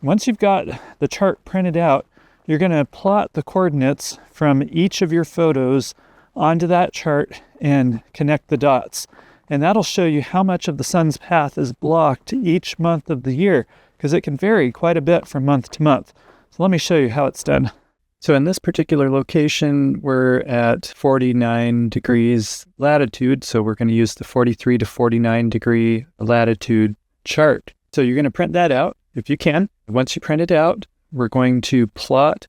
Once you've got the chart printed out, you're going to plot the coordinates from each of your photos onto that chart and connect the dots. And that'll show you how much of the sun's path is blocked each month of the year, because it can vary quite a bit from month to month. So let me show you how it's done. So in this particular location, we're at 49 degrees latitude. So we're going to use the 43 to 49 degree latitude chart. So you're going to print that out if you can. Once you print it out, we're going to plot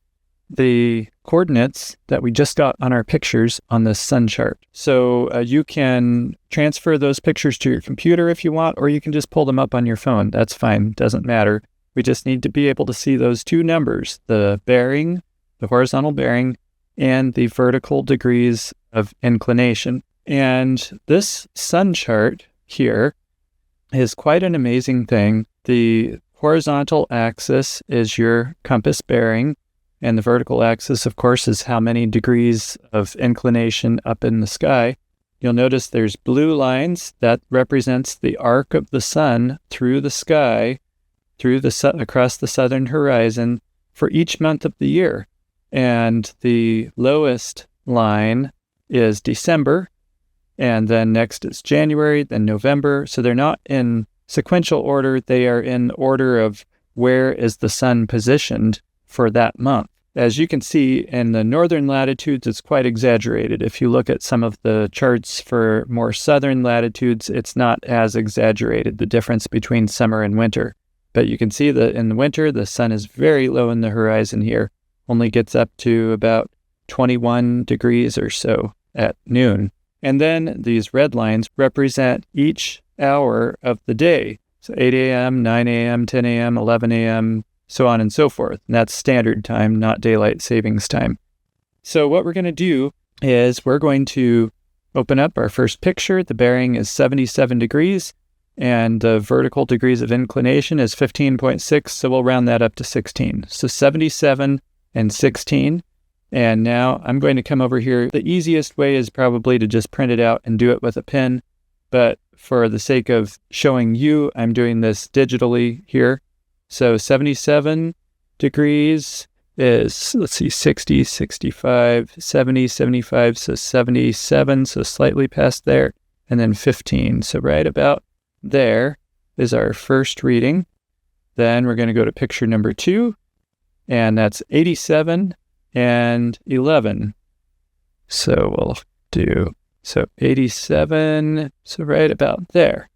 the coordinates that we just got on our pictures on the sun chart. So you can transfer those pictures to your computer if you want, or you can just pull them up on your phone. That's fine, doesn't matter. We just need to be able to see those 2 numbers, the bearing, the horizontal bearing, and the vertical degrees of inclination. And this sun chart here is quite an amazing thing. The horizontal axis is your compass bearing, and the vertical axis, of course, is how many degrees of inclination up in the sky. You'll notice there's blue lines. That represents the arc of the sun through the sky, across the southern horizon for each month of the year. And the lowest line is December, and then next is January, then November. So they're not in sequential order. They are in order of where is the sun positioned for that month. As you can see, in the northern latitudes, it's quite exaggerated. If you look at some of the charts for more southern latitudes, it's not as exaggerated, the difference between summer and winter. But you can see that in the winter, the sun is very low in the horizon here, only gets up to about 21 degrees or so at noon. And then these red lines represent each hour of the day. So 8 a.m., 9 a.m., 10 a.m., 11 a.m., so on and so forth. And that's standard time, not daylight savings time. So what we're going to do is we're going to open up our first picture. The bearing is 77 degrees, and the vertical degrees of inclination is 15.6, so we'll round that up to 16. So 77 and 16. And now I'm going to come over here. The easiest way is probably to just print it out and do it with a pen. But for the sake of showing you, I'm doing this digitally here. So 77 degrees is, let's see, 60, 65, 70, 75, so 77, so slightly past there, and then 15. So right about there is our first reading. Then we're going to go to picture number 2, and that's 87 and 11. So we'll do, so 87, so right about there.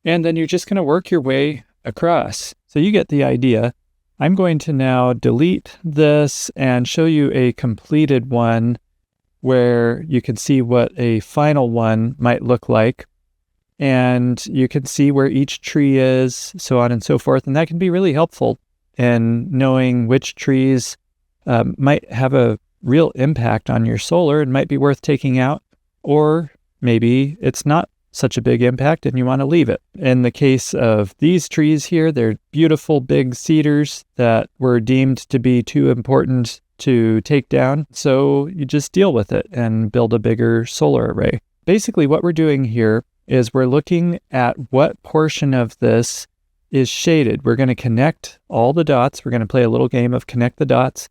And then you're just going to work your way across. So you get the idea. I'm going to now delete this and show you a completed one where you can see what a final one might look like. And you can see where each tree is, so on and so forth. And that can be really helpful in knowing which trees might have a real impact on your solar and might be worth taking out, or maybe it's not such a big impact and you want to leave it. In the case of these trees here, they're beautiful big cedars that were deemed to be too important to take down, so you just deal with it and build a bigger solar array. Basically what we're doing here is we're looking at what portion of this is shaded. We're going to connect all the dots. We're going to play a little game of connect the dots.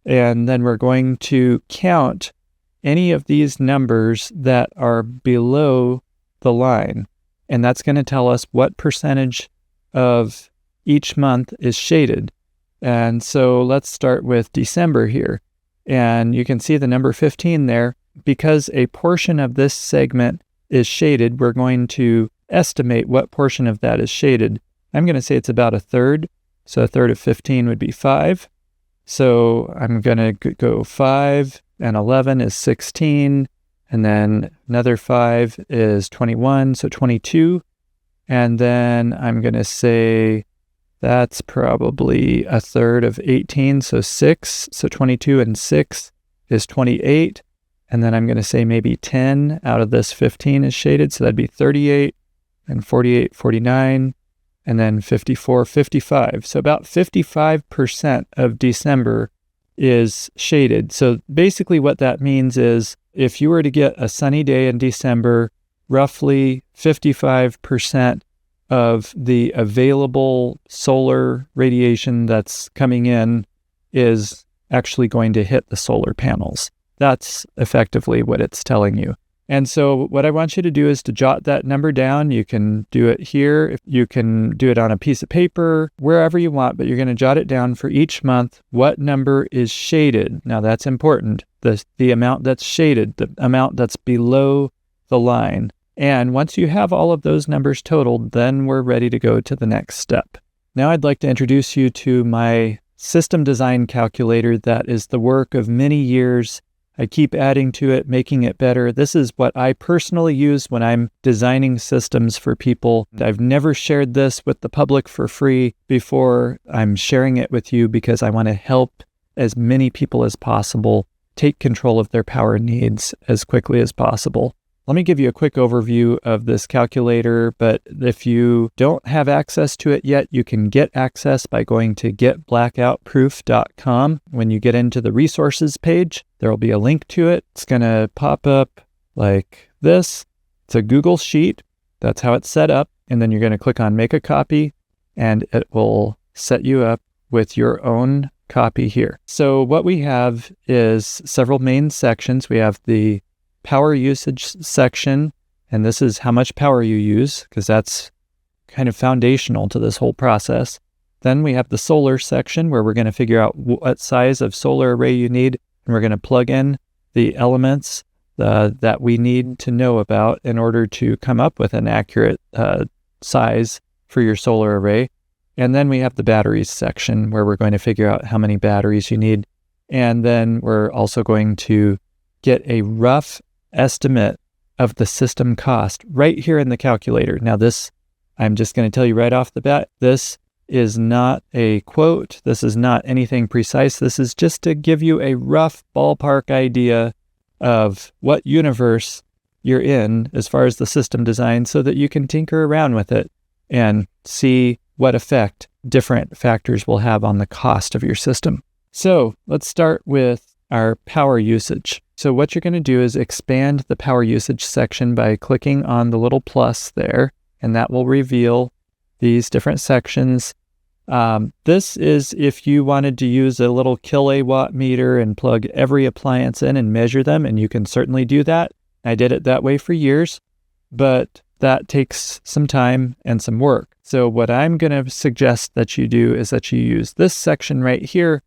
And then we're going to count any of these numbers that are below the line. And that's going to tell us what percentage of each month is shaded. And so let's start with December here. And you can see the number 15 there. Because a portion of this segment is shaded, we're going to estimate what portion of that is shaded. I'm going to say it's about a third. So a third of 15 would be 5. So I'm going to go 5, and 11 is 16, and then another 5 is 21, so 22. And then I'm going to say that's probably a third of 18, so 6. So 22 and 6 is 28. And then I'm going to say maybe 10 out of this 15 is shaded, so that'd be 38, and 48, 49, and then 54, 55. So about 55% of December is shaded. So basically what that means is if you were to get a sunny day in December, roughly 55% of the available solar radiation that's coming in is actually going to hit the solar panels. That's effectively what it's telling you. And so what I want you to do is to jot that number down. You can do it here. You can do it on a piece of paper, wherever you want, but you're going to jot it down for each month. What number is shaded? Now that's important. The amount that's shaded, the amount that's below the line. And once you have all of those numbers totaled, then we're ready to go to the next step. Now I'd like to introduce you to my system design calculator that is the work of many years. I keep adding to it, making it better. This is what I personally use when I'm designing systems for people. I've never shared this with the public for free before. I'm sharing it with you because I want to help as many people as possible take control of their power needs as quickly as possible. Let me give you a quick overview of this calculator, but if you don't have access to it yet, you can get access by going to getblackoutproof.com. When you get into the resources page, there will be a link to it. It's going to pop up like this. It's a Google Sheet. That's how it's set up. And then you're going to click on Make a Copy, and it will set you up with your own copy here. So what we have is several main sections. We have the power usage section, and this is how much power you use, because that's kind of foundational to this whole process. Then we have the solar section, where we're going to figure out what size of solar array you need, and we're going to plug in the elements that we need to know about in order to come up with an accurate size for your solar array. And then we have the batteries section, where we're going to figure out how many batteries you need. And then we're also going to get a rough estimate of the system cost right here in the calculator. Now this, I'm just going to tell you right off the bat, this is not a quote. This is not anything precise. This is just to give you a rough ballpark idea of what universe you're in as far as the system design, so that you can tinker around with it and see what effect different factors will have on the cost of your system. So let's start with our power usage. So what you're going to do is expand the power usage section by clicking on the little plus there, and that will reveal these different sections. This is if you wanted to use a little kilowatt meter and plug every appliance in and measure them, and you can certainly do that. I did it that way for years, but that takes some time and some work. So what I'm going to suggest that you do is that you use this section right here,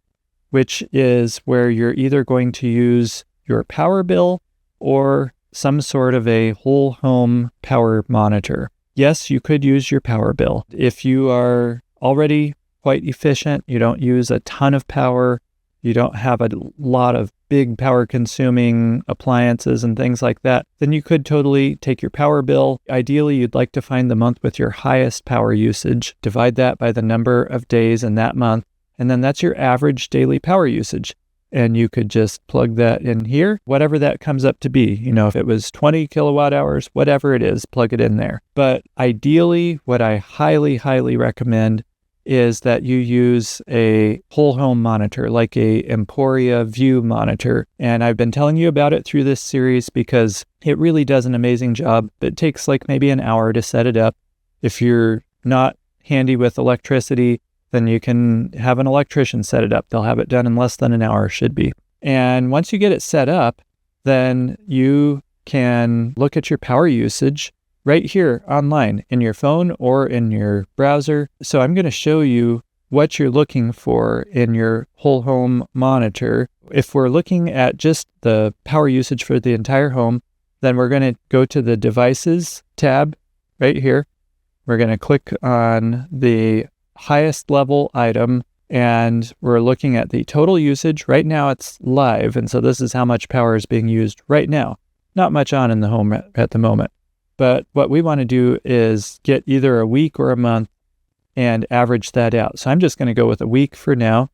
which is where you're either going to use your power bill or some sort of a whole home power monitor. Yes, you could use your power bill. If you are already quite efficient, you don't use a ton of power, you don't have a lot of big power consuming appliances and things like that, then you could totally take your power bill. Ideally, you'd like to find the month with your highest power usage, divide that by the number of days in that month, and then that's your average daily power usage. And you could just plug that in here, whatever that comes up to be. You know, if it was 20 kilowatt hours, whatever it is, plug it in there. But ideally, what I highly, highly recommend is that you use a whole home monitor, like a Emporia View monitor. And I've been telling you about it through this series because it really does an amazing job. It takes like maybe an hour to set it up. If you're not handy with electricity, then you can have an electrician set it up. They'll have it done in less than an hour, should be. And once you get it set up, then you can look at your power usage right here online in your phone or in your browser. So I'm going to show you what you're looking for in your whole home monitor. If we're looking at just the power usage for the entire home, then we're going to go to the Devices tab right here. We're going to click on the highest level item, and we're looking at the total usage. Right now it's live, and so this is how much power is being used right now. Not much on in the home at the moment. But what we want to do is get either a week or a month and average that out. So I'm just going to go with a week for now.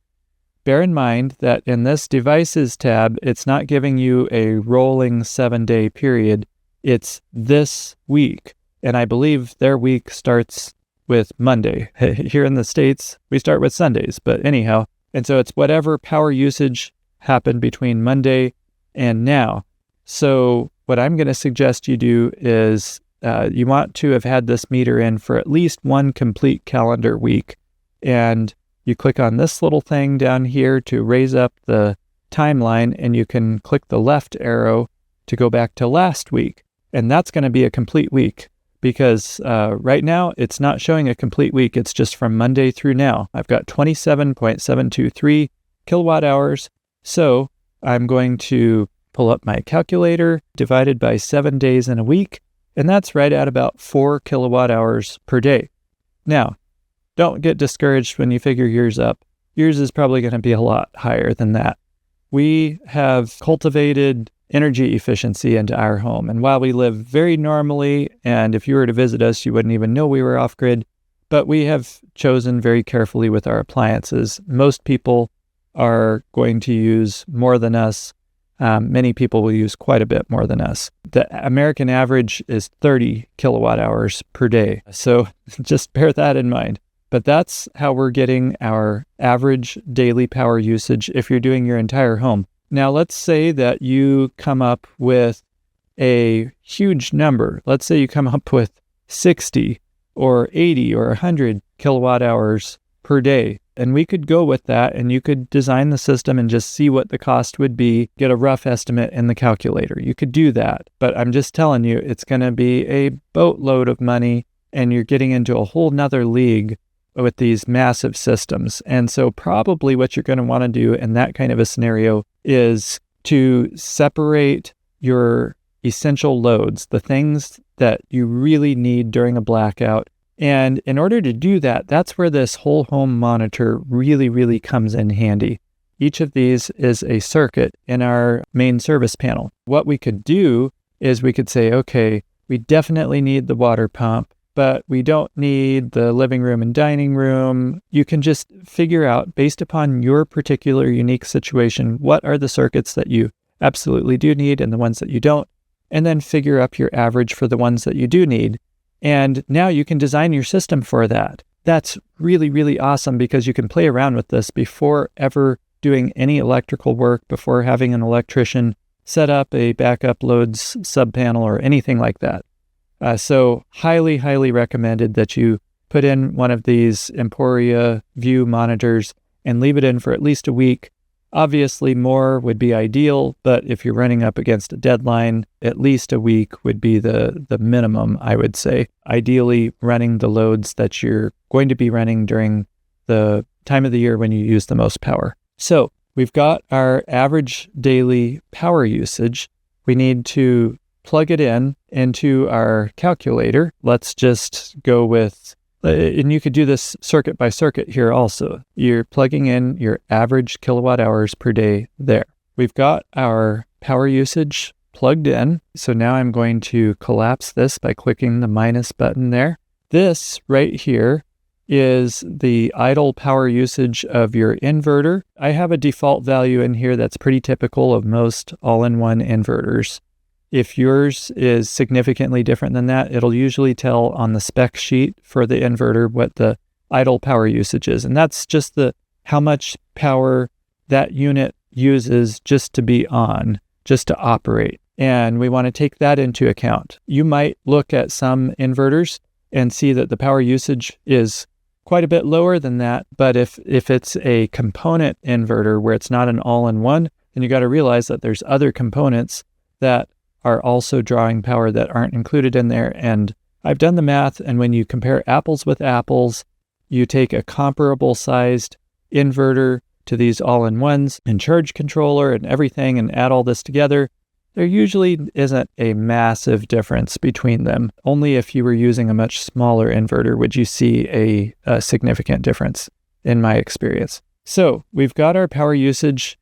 Bear in mind that in this Devices tab, it's not giving you a rolling 7-day period. It's this week. And I believe their week starts with Monday. Here in the States, we start with Sundays, but anyhow. And so it's whatever power usage happened between Monday and now. So what I'm going to suggest you do is you want to have had this meter in for at least one complete calendar week. And you click on this little thing down here to raise up the timeline, and you can click the left arrow to go back to last week. And that's going to be a complete week. Because right now, it's not showing a complete week. It's just from Monday through now. I've got 27.723 kilowatt hours. So I'm going to pull up my calculator, divided by 7 days in a week, and that's right at about 4 kilowatt hours per day. Now, don't get discouraged when you figure yours up. Yours is probably going to be a lot higher than that. We have cultivated energy efficiency into our home. And while we live very normally, and if you were to visit us, you wouldn't even know we were off-grid, but we have chosen very carefully with our appliances. Most people are going to use more than us. Many people will use quite a bit more than us. The American average is 30 kilowatt hours per day. So just bear that in mind. But that's how we're getting our average daily power usage if you're doing your entire home. Now, let's say that you come up with a huge number. Let's say you come up with 60 or 80 or 100 kilowatt hours per day. And we could go with that, and you could design the system and just see what the cost would be, get a rough estimate in the calculator. You could do that. But I'm just telling you, it's going to be a boatload of money, and you're getting into a whole nother league with these massive systems. And so probably what you're going to want to do in that kind of a scenario is to separate your essential loads, the things that you really need during a blackout. And in order to do that, that's where this whole home monitor really, really comes in handy. Each of these is a circuit in our main service panel. What we could do is we could say, okay, we definitely need the water pump, but we don't need the living room and dining room. You can just figure out, based upon your particular unique situation, what are the circuits that you absolutely do need and the ones that you don't, and then figure up your average for the ones that you do need. And now you can design your system for that. That's really, really awesome because you can play around with this before ever doing any electrical work before having an electrician set up a backup loads subpanel or anything like that. So highly, highly recommended that you put in one of these Emporia View monitors and leave it in for at least a week. Obviously, more would be ideal, but if you're running up against a deadline, at least a week would be the minimum, I would say. Ideally, running the loads that you're going to be running during the time of the year when you use the most power. So we've got our average daily power usage. We need to plug it into our calculator. Let's just go with, and you could do this circuit by circuit here also. You're plugging in your average kilowatt hours per day there. We've got our power usage plugged in. So now I'm going to collapse this by clicking the minus button there. This right here is the idle power usage of your inverter. I have a default value in here that's pretty typical of most all-in-one inverters. If yours is significantly different than that, it'll usually tell on the spec sheet for the inverter what the idle power usage is. And that's just how much power that unit uses just to be on, just to operate. And we want to take that into account. You might look at some inverters and see that the power usage is quite a bit lower than that. But if it's a component inverter where it's not an all-in-one, then you got to realize that there's other components that are also drawing power that aren't included in there. And I've done the math, and when you compare apples with apples, you take a comparable sized inverter to these all-in-ones and charge controller and everything and add all this together, there usually isn't a massive difference between them. Only if you were using a much smaller inverter would you see a significant difference, in my experience. So we've got our power usage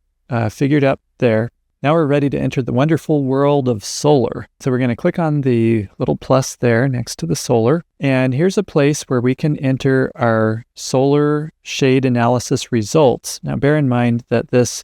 figured up there. Now we're ready to enter the wonderful world of solar. So we're going to click on the little plus there next to the solar. And here's a place where we can enter our solar shade analysis results. Now bear in mind that this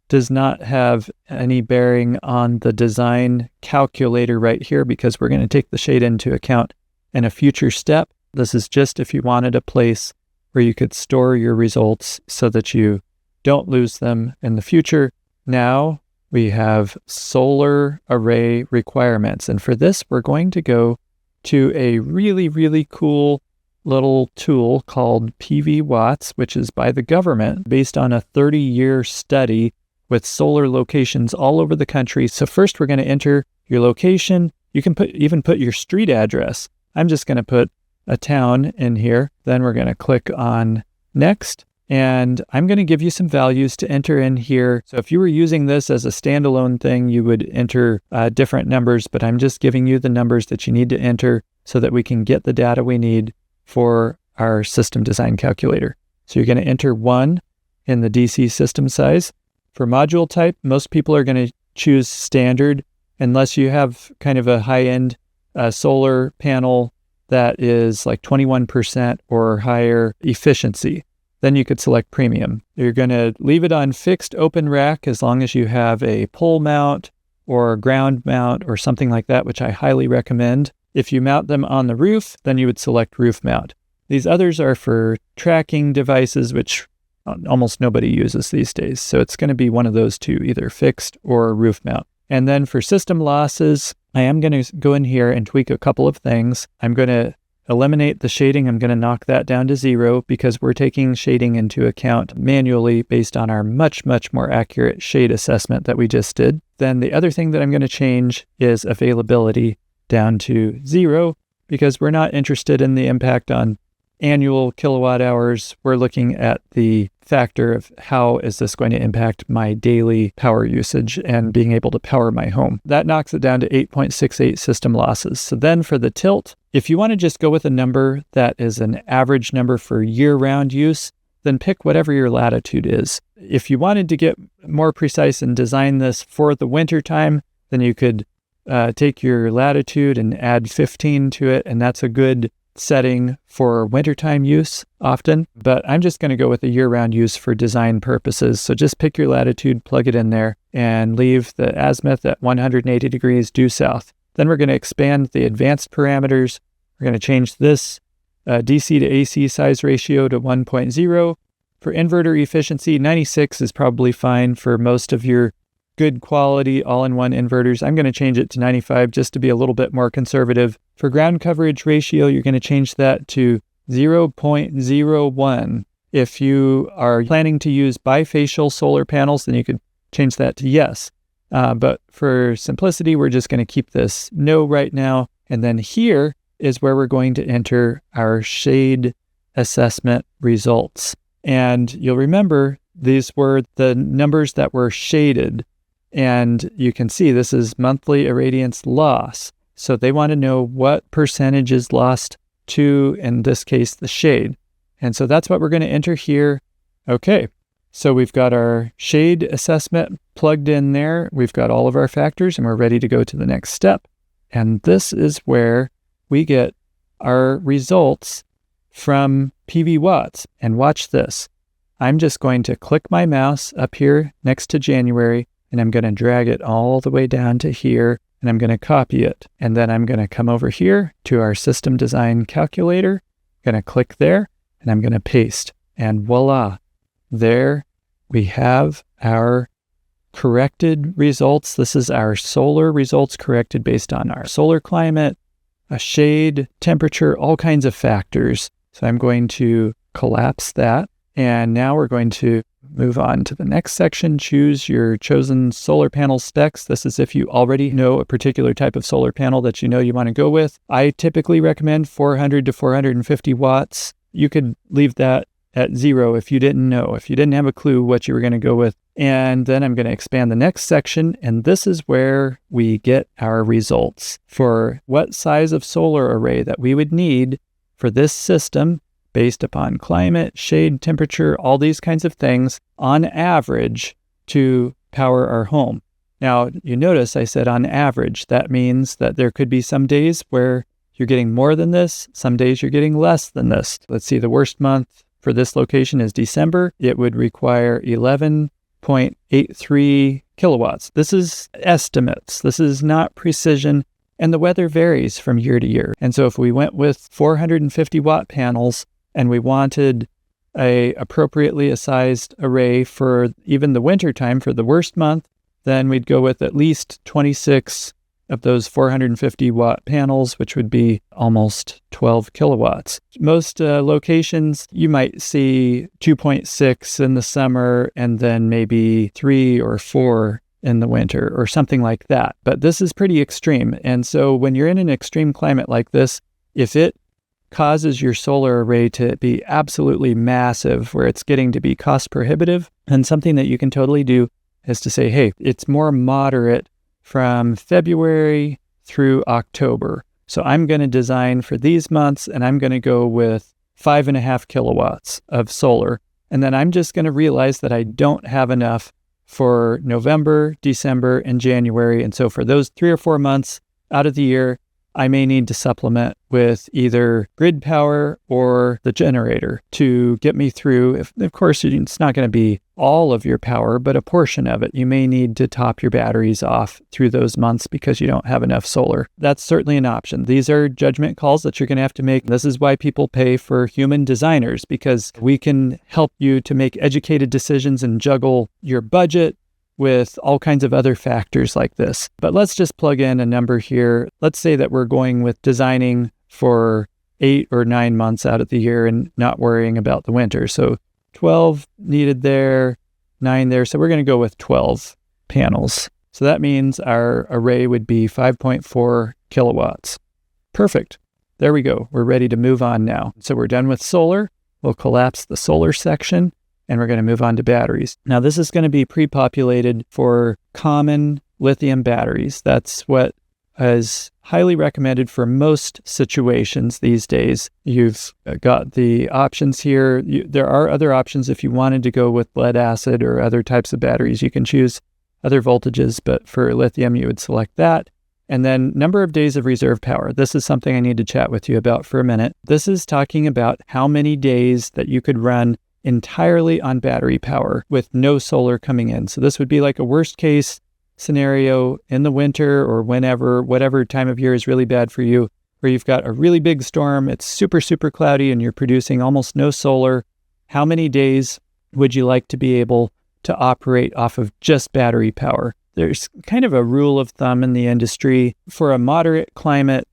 does not have any bearing on the design calculator right here because we're going to take the shade into account in a future step. This is just if you wanted a place where you could store your results so that you don't lose them in the future. Now we have solar array requirements. And for this, we're going to go to a really, really cool little tool called PV Watts, which is by the government based on a 30-year study with solar locations all over the country. So first we're going to enter your location. You can even put your street address. I'm just going to put a town in here. Then we're going to click on next. And I'm going to give you some values to enter in here. So if you were using this as a standalone thing, you would enter different numbers, but I'm just giving you the numbers that you need to enter so that we can get the data we need for our system design calculator. So you're going to enter 1 in the DC system size. For module type, most people are going to choose standard unless you have kind of a high-end solar panel that is like 21% or higher efficiency. Then you could select premium. You're going to leave it on fixed open rack as long as you have a pole mount or ground mount or something like that, which I highly recommend. If you mount them on the roof, then you would select roof mount. These others are for tracking devices, which almost nobody uses these days. So it's going to be one of those two, either fixed or roof mount. And then for system losses, I am going to go in here and tweak a couple of things. I'm going to eliminate the shading. I'm going to knock that down to 0 because we're taking shading into account manually based on our much, much more accurate shade assessment that we just did. Then the other thing that I'm going to change is availability down to 0 because we're not interested in the impact on annual kilowatt hours. We're looking at the factor of how is this going to impact my daily power usage and being able to power my home. That knocks it down to 8.68 system losses. So then for the tilt, if you want to just go with a number that is an average number for year-round use, then pick whatever your latitude is. If you wanted to get more precise and design this for the winter time, then you could take your latitude and add 15 to it, and that's a good setting for wintertime use often, but I'm just going to go with a year-round use for design purposes. So just pick your latitude, plug it in there, and leave the azimuth at 180 degrees due south. Then we're going to expand the advanced parameters. We're going to change this DC to AC size ratio to 1.0, For inverter efficiency, 96 is probably fine for most of your good quality all-in-one inverters. I'm going to change it to 95 just to be a little bit more conservative. For ground coverage ratio, you're going to change that to 0.01. If you are planning to use bifacial solar panels, then you could change that to yes. But for simplicity, we're just going to keep this no right now. And then here is where we're going to enter our shade assessment results. And you'll remember these were the numbers that were shaded. And you can see this is monthly irradiance loss. So they want to know what percentage is lost to, in this case, the shade. And so that's what we're going to enter here. Okay, so we've got our shade assessment plugged in there. We've got all of our factors and we're ready to go to the next step. And this is where we get our results from PV watts. And watch this. I'm just going to click my mouse up here next to January, and I'm going to drag it all the way down to here, and I'm going to copy it. And then I'm going to come over here to our system design calculator, going to click there, and I'm going to paste. And voila, there we have our corrected results. This is our solar results corrected based on our solar climate, a shade, temperature, all kinds of factors. So I'm going to collapse that. And now we're going to move on to the next section. Choose your chosen solar panel specs. This is if you already know a particular type of solar panel that you know you want to go with. I typically recommend 400 to 450 watts. You could leave that at 0 if you didn't know, if you didn't have a clue what you were going to go with. And then I'm going to expand the next section, and this is where we get our results for what size of solar array that we would need for this system based upon climate, shade, temperature, all these kinds of things on average to power our home. Now, you notice I said on average. That means that there could be some days where you're getting more than this, some days you're getting less than this. Let's see, the worst month for this location is December. It would require 11.83 kilowatts. This is estimates. This is not precision. And the weather varies from year to year. And so if we went with 450 watt panels and we wanted a appropriately sized array for even the winter time for the worst month, then we'd go with at least 26 of those 450 watt panels, which would be almost 12 kilowatts. Most locations, you might see 2.6 in the summer and then maybe 3 or 4 in the winter or something like that. But this is pretty extreme. And so when you're in an extreme climate like this, if it causes your solar array to be absolutely massive, where it's getting to be cost prohibitive, then something that you can totally do is to say, hey, it's more moderate from February through October. So I'm going to design for these months and I'm going to go with 5.5 kilowatts of solar. And then I'm just going to realize that I don't have enough for November, December, and January. And so for those 3 or 4 months out of the year, I may need to supplement with either grid power or the generator to get me through. Of course, it's not going to be all of your power, but a portion of it. You may need to top your batteries off through those months because you don't have enough solar. That's certainly an option. These are judgment calls that you're going to have to make. This is why people pay for human designers, because we can help you to make educated decisions and juggle your budget with all kinds of other factors like this. But let's just plug in a number here. Let's say that we're going with designing for 8 or 9 months out of the year and not worrying about the winter. So 12 needed there, 9 there. So we're going to go with 12 panels. So that means our array would be 5.4 kilowatts. Perfect. There we go. We're ready to move on now. So we're done with solar. We'll collapse the solar section, and we're going to move on to batteries. Now, this is going to be pre-populated for common lithium batteries. That's what is highly recommended for most situations these days. You've got the options here. There are other options if you wanted to go with lead acid or other types of batteries. You can choose other voltages, but for lithium, you would select that. And then number of days of reserve power. This is something I need to chat with you about for a minute. This is talking about how many days that you could run entirely on battery power with no solar coming in. So this would be like a worst case scenario in the winter or whenever, whatever time of year is really bad for you, where you've got a really big storm, it's super, super cloudy, and you're producing almost no solar. How many days would you like to be able to operate off of just battery power? There's kind of a rule of thumb in the industry for a moderate climate,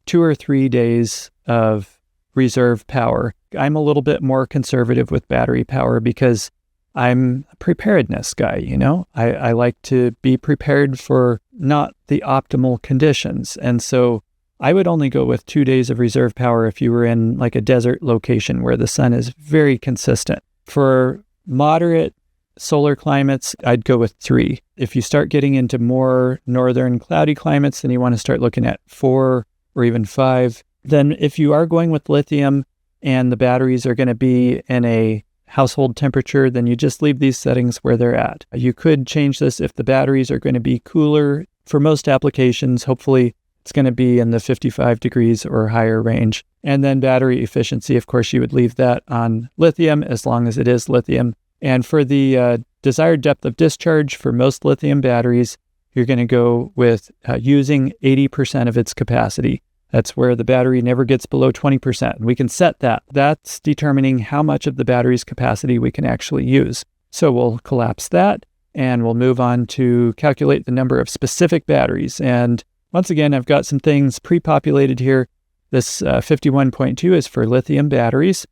2 or 3 days of reserve power. I'm a little bit more conservative with battery power because I'm a preparedness guy, you know? I like to be prepared for not the optimal conditions. And so I would only go with 2 days of reserve power if you were in like a desert location where the sun is very consistent. For moderate solar climates, I'd go with 3. If you start getting into more northern cloudy climates, then you want to start looking at 4 or even 5. Then if you are going with lithium and the batteries are going to be in a household temperature, then you just leave these settings where they're at. You could change this if the batteries are going to be cooler. For most applications, hopefully it's going to be in the 55 degrees or higher range. And then battery efficiency, of course, you would leave that on lithium as long as it is lithium. And for the desired depth of discharge for most lithium batteries, you're going to go with using 80% of its capacity. That's where the battery never gets below 20%. And we can set that. That's determining how much of the battery's capacity we can actually use. So we'll collapse that and we'll move on to calculate the number of specific batteries. And once again, I've got some things pre-populated here. This 51.2 is for lithium batteries,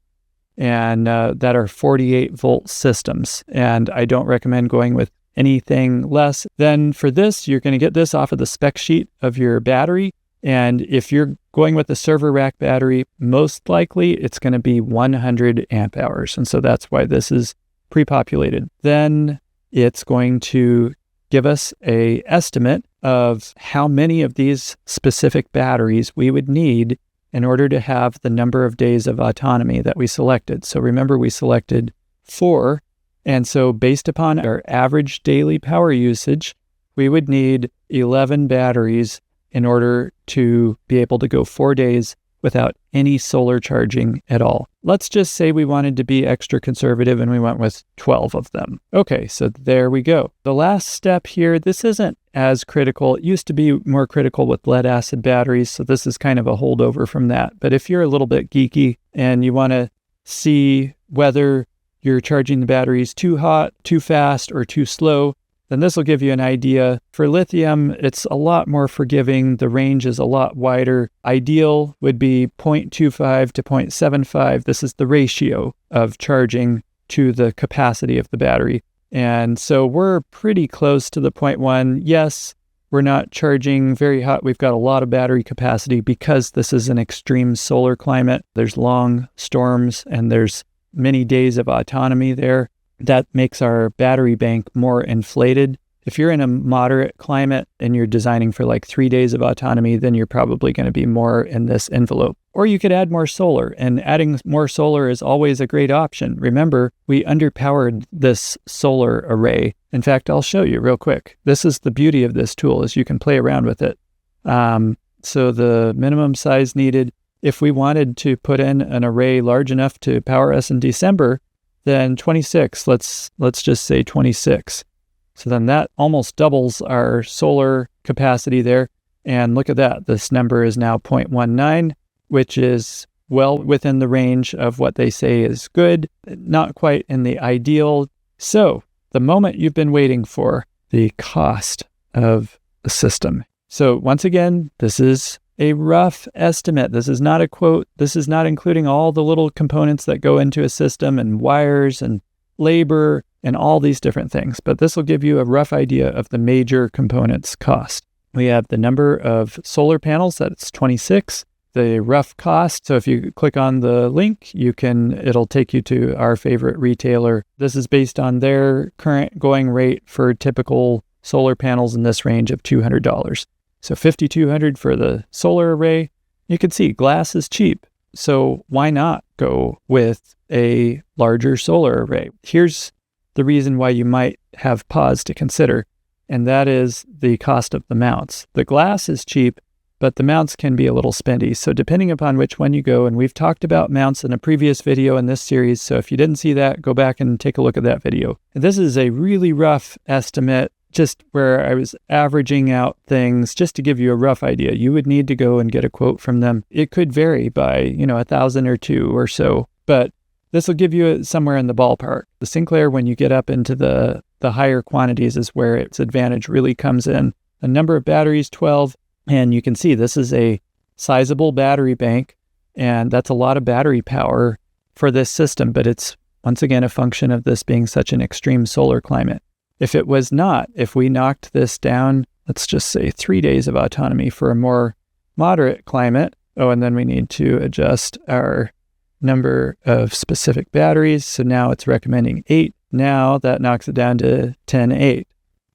and that are 48 volt systems. And I don't recommend going with anything less. Then for this, you're going to get this off of the spec sheet of your battery. And if you're going with a server rack battery, most likely it's going to be 100 amp hours. And so that's why this is pre-populated. Then it's going to give us an estimate of how many of these specific batteries we would need in order to have the number of days of autonomy that we selected. So remember, we selected 4. And so based upon our average daily power usage, we would need 11 batteries in order to be able to go 4 days without any solar charging at all. Let's just say we wanted to be extra conservative and we went with 12 of them. Okay, so there we go. The last step here, this isn't as critical. It used to be more critical with lead acid batteries, so this is kind of a holdover from that. But if you're a little bit geeky and you want to see whether you're charging the batteries too hot, too fast, or too slow, then this will give you an idea. For lithium, it's a lot more forgiving. The range is a lot wider. Ideal would be 0.25 to 0.75. This is the ratio of charging to the capacity of the battery. And so we're pretty close to the 0.1. Yes, we're not charging very hot. We've got a lot of battery capacity because this is an extreme solar climate. There's long storms and there's many days of autonomy there. That makes our battery bank more inflated. If you're in a moderate climate and you're designing for like 3 days of autonomy, then you're probably going to be more in this envelope. Or you could add more solar, and adding more solar is always a great option. Remember, we underpowered this solar array. In fact, I'll show you real quick. This is the beauty of this tool, is you can play around with it. So the minimum size needed, if we wanted to put in an array large enough to power us in December, then 26, let's just say 26. So then that almost doubles our solar capacity there. And look at that, this number is now 0.19, which is well within the range of what they say is good, not quite in the ideal. So the moment you've been waiting for, the cost of the system. So once again, this is a rough estimate. This is not a quote. This is not including all the little components that go into a system and wires and labor and all these different things. But this will give you a rough idea of the major components cost. We have the number of solar panels, that's 26. The rough cost, so if you click on the link, it'll take you to our favorite retailer. This is based on their current going rate for typical solar panels in this range of $200. So $5,200 for the solar array. You can see glass is cheap. So why not go with a larger solar array? Here's the reason why you might have pause to consider, and that is the cost of the mounts. The glass is cheap, but the mounts can be a little spendy. So depending upon which one you go, and we've talked about mounts in a previous video in this series, so if you didn't see that, go back and take a look at that video. And this is a really rough estimate, just where I was averaging out things, just to give you a rough idea. You would need to go and get a quote from them. It could vary by, 1,000 or 2 or so, but this will give you somewhere in the ballpark. The Sinclair, when you get up into the higher quantities, is where its advantage really comes in. The number of batteries, 12, and you can see this is a sizable battery bank, and that's a lot of battery power for this system, but it's once again a function of this being such an extreme solar climate. If it was not, if we knocked this down, let's just say 3 days of autonomy for a more moderate climate. Oh, and then we need to adjust our number of specific batteries. So now it's recommending 8. Now that knocks it down to 10/8.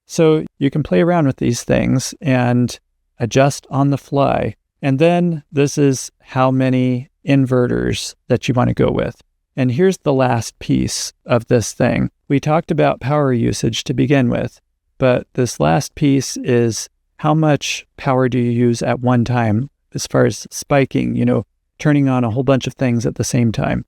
So you can play around with these things and adjust on the fly. And then this is how many inverters that you want to go with. And here's the last piece of this thing. We talked about power usage to begin with, but this last piece is how much power do you use at one time as far as spiking, turning on a whole bunch of things at the same time.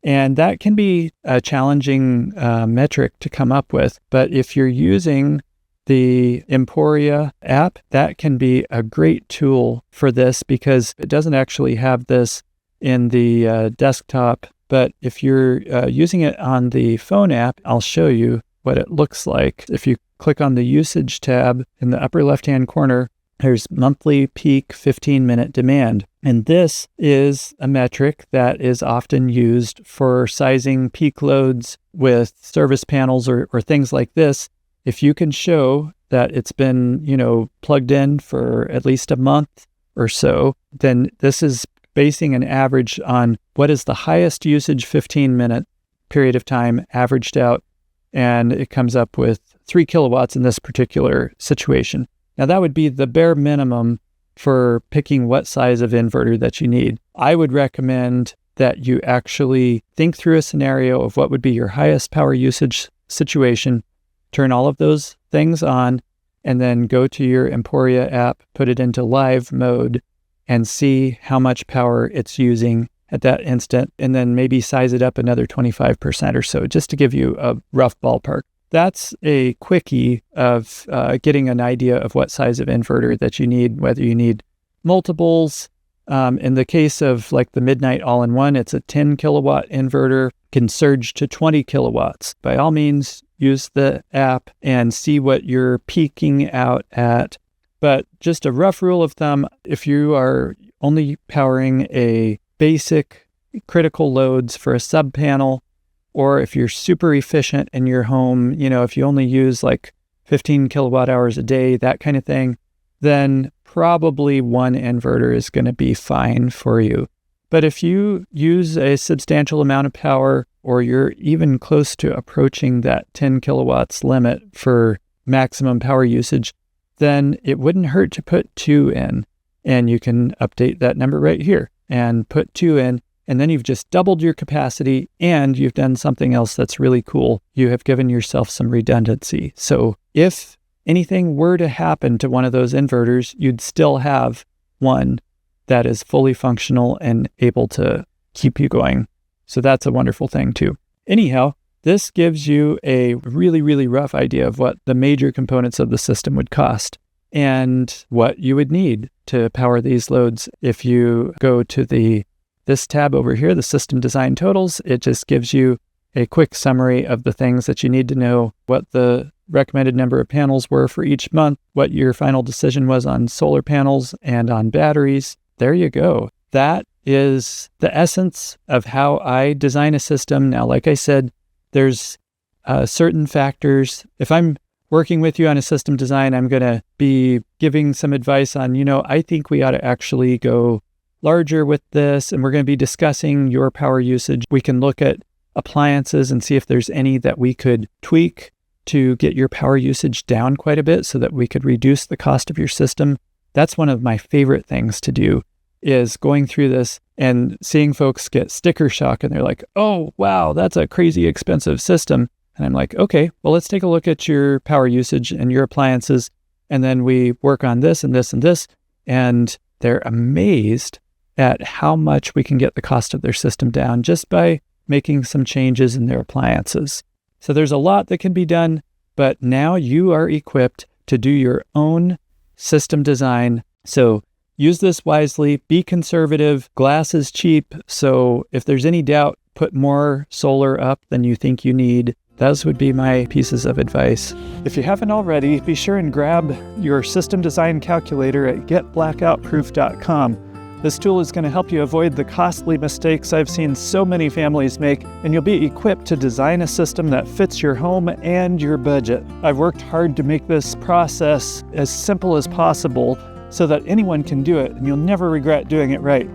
And that can be a challenging metric to come up with. But if you're using the Emporia app, that can be a great tool for this because it doesn't actually have this in the desktop. But if you're using it on the phone app, I'll show you what it looks like. If you click on the usage tab in the upper left-hand corner, there's monthly peak 15-minute demand. And this is a metric that is often used for sizing peak loads with service panels or things like this. If you can show that it's been, plugged in for at least a month or so, then this is basing an average on what is the highest usage 15-minute period of time averaged out. And it comes up with 3 kilowatts in this particular situation. Now that would be the bare minimum for picking what size of inverter that you need. I would recommend that you actually think through a scenario of what would be your highest power usage situation, turn all of those things on, and then go to your Emporia app, put it into live mode, and see how much power it's using at that instant, and then maybe size it up another 25% or so, just to give you a rough ballpark. That's a quickie of getting an idea of what size of inverter that you need, whether you need multiples. In the case of like the Midnight All-in-One, it's a 10 kilowatt inverter, can surge to 20 kilowatts. By all means, use the app and see what you're peaking out at. But just a rough rule of thumb, if you are only powering a basic critical loads for a sub panel, or if you're super efficient in your home, if you only use like 15 kilowatt hours a day, that kind of thing, then probably one inverter is going to be fine for you. But if you use a substantial amount of power, or you're even close to approaching that 10 kilowatts limit for maximum power usage, then it wouldn't hurt to put 2 in. And you can update that number right here and put 2 in. And then you've just doubled your capacity and you've done something else that's really cool. You have given yourself some redundancy. So if anything were to happen to one of those inverters, you'd still have one that is fully functional and able to keep you going. So that's a wonderful thing too. Anyhow, this gives you a really, really rough idea of what the major components of the system would cost and what you would need to power these loads. If you go to this tab over here, the System Design Totals, it just gives you a quick summary of the things that you need to know, what the recommended number of panels were for each month, what your final decision was on solar panels and on batteries. There you go. That is the essence of how I design a system. Now, like I said, there's certain factors. If I'm working with you on a system design, I'm going to be giving some advice on, I think we ought to actually go larger with this, and we're going to be discussing your power usage. We can look at appliances and see if there's any that we could tweak to get your power usage down quite a bit so that we could reduce the cost of your system. That's one of my favorite things to do, is going through this and seeing folks get sticker shock and they're like, oh, wow, that's a crazy expensive system. And I'm like, okay, well, let's take a look at your power usage and your appliances. And then we work on this and this and this. And they're amazed at how much we can get the cost of their system down just by making some changes in their appliances. So there's a lot that can be done, but now you are equipped to do your own system design. So use this wisely, be conservative. Glass is cheap. So if there's any doubt, put more solar up than you think you need. Those would be my pieces of advice. If you haven't already, be sure and grab your system design calculator at getblackoutproof.com. This tool is going to help you avoid the costly mistakes I've seen so many families make, and you'll be equipped to design a system that fits your home and your budget. I've worked hard to make this process as simple as possible so that anyone can do it, and you'll never regret doing it right.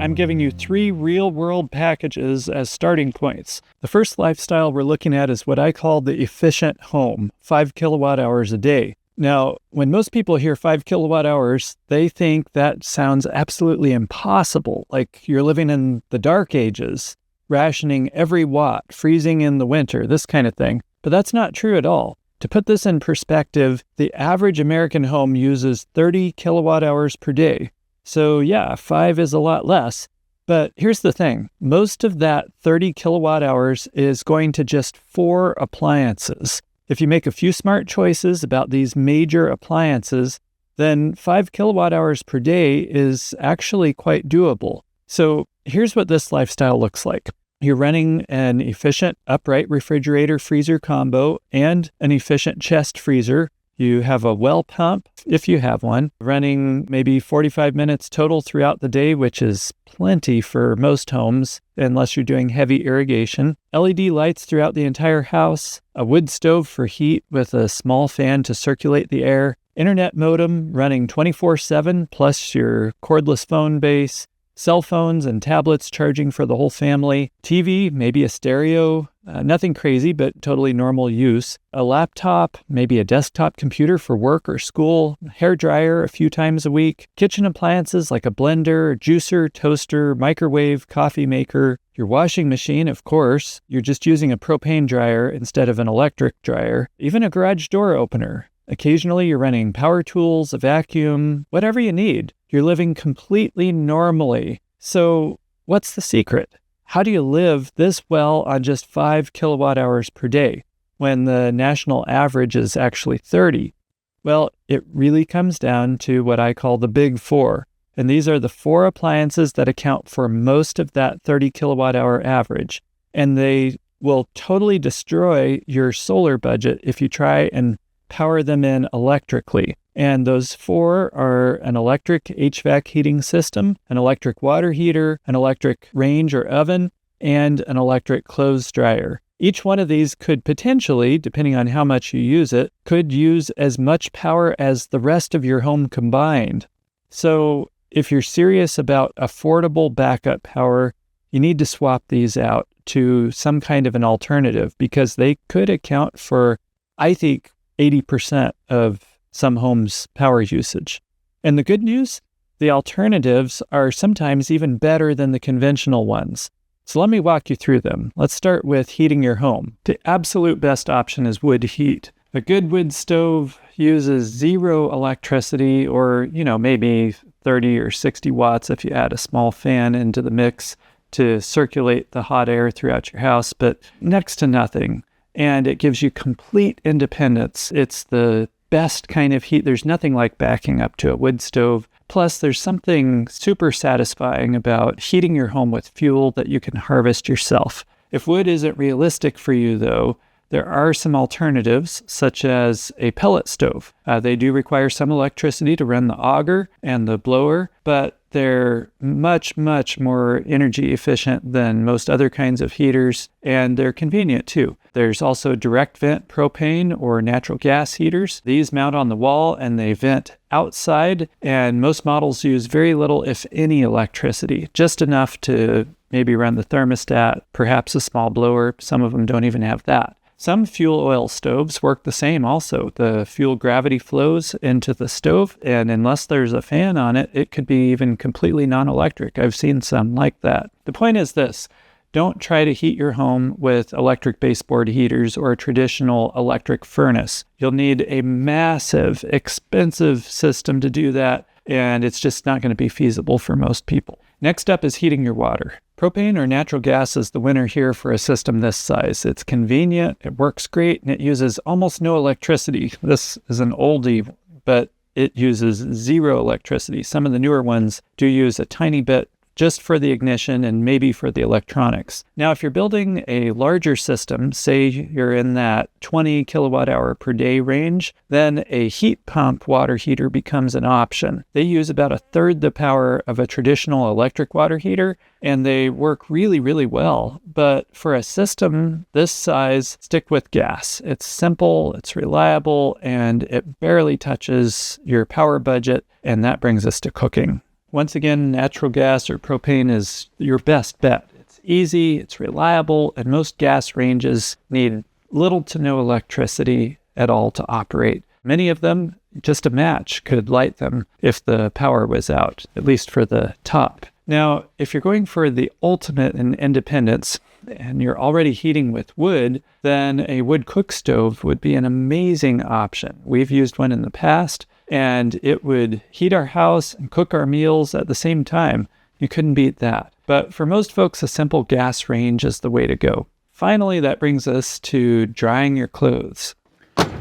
I'm giving you 3 real-world packages as starting points. The first lifestyle we're looking at is what I call the efficient home, 5 kilowatt hours a day. Now, when most people hear 5 kilowatt hours, they think that sounds absolutely impossible, like you're living in the dark ages, rationing every watt, freezing in the winter, this kind of thing. But that's not true at all. To put this in perspective, the average American home uses 30 kilowatt hours per day. So yeah, 5 is a lot less. But here's the thing. Most of that 30 kilowatt hours is going to just 4 appliances. If you make a few smart choices about these major appliances, then 5 kilowatt hours per day is actually quite doable. So here's what this lifestyle looks like. You're running an efficient upright refrigerator freezer combo and an efficient chest freezer. You have a well pump, if you have one, running maybe 45 minutes total throughout the day, which is plenty for most homes, unless you're doing heavy irrigation. LED lights throughout the entire house, a wood stove for heat with a small fan to circulate the air, internet modem running 24/7, plus your cordless phone base, cell phones and tablets charging for the whole family, TV, maybe a stereo, nothing crazy, but totally normal use, a laptop, maybe a desktop computer for work or school, hair dryer a few times a week, kitchen appliances like a blender, juicer, toaster, microwave, coffee maker, your washing machine, of course. You're just using a propane dryer instead of an electric dryer, even a garage door opener. Occasionally, you're running power tools, a vacuum, whatever you need. You're living completely normally. So what's the secret? How do you live this well on just 5 kilowatt hours per day when the national average is actually 30? Well, it really comes down to what I call the big 4. And these are the 4 appliances that account for most of that 30 kilowatt hour average. And they will totally destroy your solar budget if you try and power them in electrically. And those 4 are an electric HVAC heating system, an electric water heater, an electric range or oven, and an electric clothes dryer. Each one of these could potentially, depending on how much you use it, could use as much power as the rest of your home combined. So if you're serious about affordable backup power, you need to swap these out to some kind of an alternative because they could account for, I think, 80% of some homes' power usage. And the good news? The alternatives are sometimes even better than the conventional ones. So let me walk you through them. Let's start with heating your home. The absolute best option is wood heat. A good wood stove uses 0 electricity or, maybe 30 or 60 watts if you add a small fan into the mix to circulate the hot air throughout your house, but next to nothing. And it gives you complete independence. It's the best kind of heat. There's nothing like backing up to a wood stove. Plus, there's something super satisfying about heating your home with fuel that you can harvest yourself. If wood isn't realistic for you, though, there are some alternatives, such as a pellet stove. They do require some electricity to run the auger and the blower, but they're much, much more energy efficient than most other kinds of heaters, and they're convenient too. There's also direct vent propane or natural gas heaters. These mount on the wall and they vent outside, and most models use very little, if any, electricity, just enough to maybe run the thermostat, perhaps a small blower. Some of them don't even have that. Some fuel oil stoves work the same also. The fuel gravity flows into the stove, and unless there's a fan on it, it could be even completely non-electric. I've seen some like that. The point is this: don't try to heat your home with electric baseboard heaters or a traditional electric furnace. You'll need a massive, expensive system to do that, and it's just not going to be feasible for most people. Next up is heating your water. Propane or natural gas is the winner here for a system this size. It's convenient, it works great, and it uses almost no electricity. This is an oldie, but it uses 0 electricity. Some of the newer ones do use a tiny bit just for the ignition and maybe for the electronics. Now, if you're building a larger system, say you're in that 20 kilowatt hour per day range, then a heat pump water heater becomes an option. They use about a third the power of a traditional electric water heater, and they work really, really well. But for a system this size, stick with gas. It's simple, it's reliable, and it barely touches your power budget, and that brings us to cooking. Once again, natural gas or propane is your best bet. It's easy, it's reliable, and most gas ranges need little to no electricity at all to operate. Many of them, just a match could light them if the power was out, at least for the top. Now, if you're going for the ultimate in independence and you're already heating with wood, then a wood cook stove would be an amazing option. We've used one in the past, and it would heat our house and cook our meals at the same time. You couldn't beat that. But for most folks, a simple gas range is the way to go. Finally, that brings us to drying your clothes.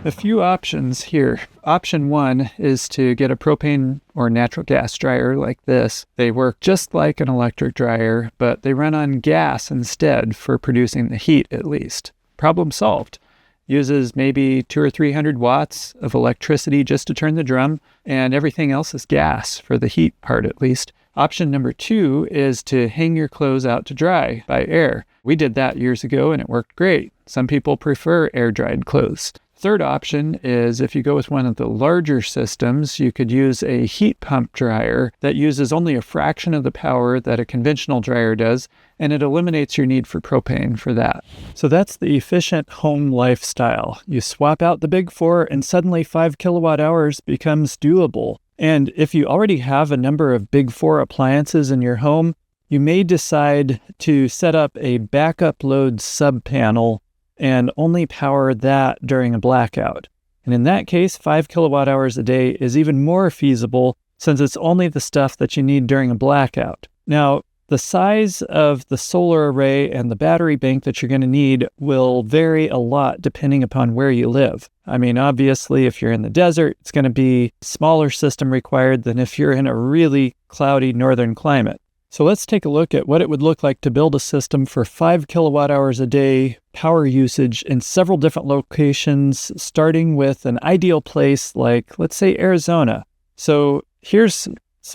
A few options here. Option 1 is to get a propane or natural gas dryer like this. They work just like an electric dryer, but they run on gas instead for producing the heat at least. Problem solved. Uses maybe 200 or 300 watts of electricity just to turn the drum, and everything else is gas for the heat part at least. Option number 2 is to hang your clothes out to dry by air. We did that years ago and it worked great. Some people prefer air-dried clothes. Third option is if you go with one of the larger systems, you could use a heat pump dryer that uses only a fraction of the power that a conventional dryer does, and it eliminates your need for propane for that. So that's the efficient home lifestyle. You swap out the big four and suddenly 5 kilowatt hours becomes doable. And if you already have a number of big four appliances in your home, you may decide to set up a backup load sub-panel and only power that during a blackout. And in that case, 5 kilowatt hours a day is even more feasible since it's only the stuff that you need during a blackout. Now, the size of the solar array and the battery bank that you're going to need will vary a lot depending upon where you live. I mean, obviously, if you're in the desert, it's going to be a smaller system required than if you're in a really cloudy northern climate. So let's take a look at what it would look like to build a system for 5 kilowatt hours a day power usage in several different locations, starting with an ideal place like, let's say, Arizona. So here's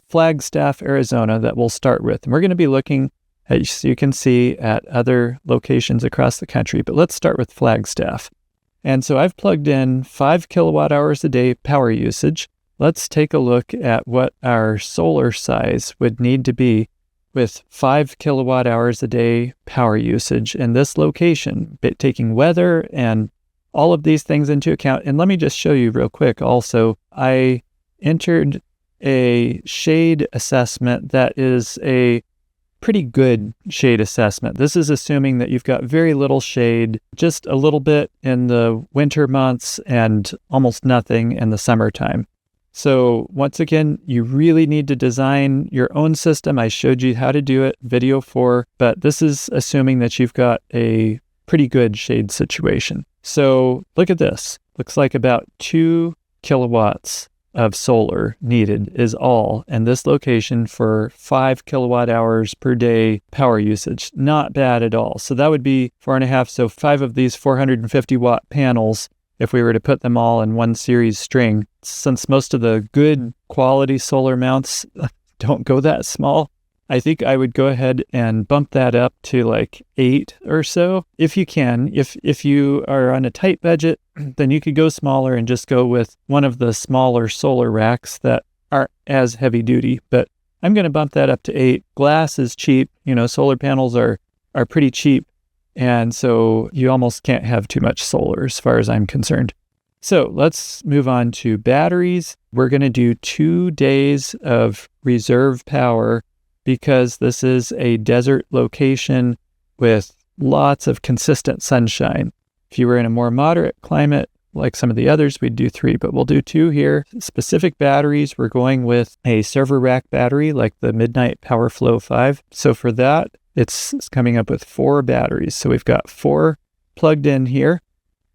Flagstaff, Arizona that we'll start with. And we're going to be looking, as you can see, at other locations across the country, but let's start with Flagstaff. And so I've plugged in 5 kilowatt hours a day power usage. Let's take a look at what our solar size would need to be with 5 kilowatt hours a day power usage in this location, taking weather and all of these things into account. And let me just show you real quick also, I entered a shade assessment that is a pretty good shade assessment. This is assuming that you've got very little shade, just a little bit in the winter months and almost nothing in the summertime. So once again, you really need to design your own system. I showed you how to do it, video 4, but this is assuming that you've got a pretty good shade situation. So look at this. Looks like about 2 kilowatts of solar needed is all in this location for 5 kilowatt hours per day power usage. Not bad at all. So that would be 4.5. So 5 of these 450 watt panels, if we were to put them all in one series string, since most of the good quality solar mounts don't go that small, I think I would go ahead and bump that up to like 8 or so, if you can. If you are on a tight budget, then you could go smaller and just go with one of the smaller solar racks that aren't as heavy duty. But I'm going to bump that up to 8. Glass is cheap. You know, solar panels are pretty cheap. And so you almost can't have too much solar as far as I'm concerned. So let's move on to batteries. We're going to do 2 days of reserve power because this is a desert location with lots of consistent sunshine. If you were in a more moderate climate, like some of the others, we'd do 3, but we'll do 2 here. Specific batteries, we're going with a server rack battery like the Midnight PowerFlow 5. So for that, it's coming up with 4 batteries. So we've got 4 plugged in here.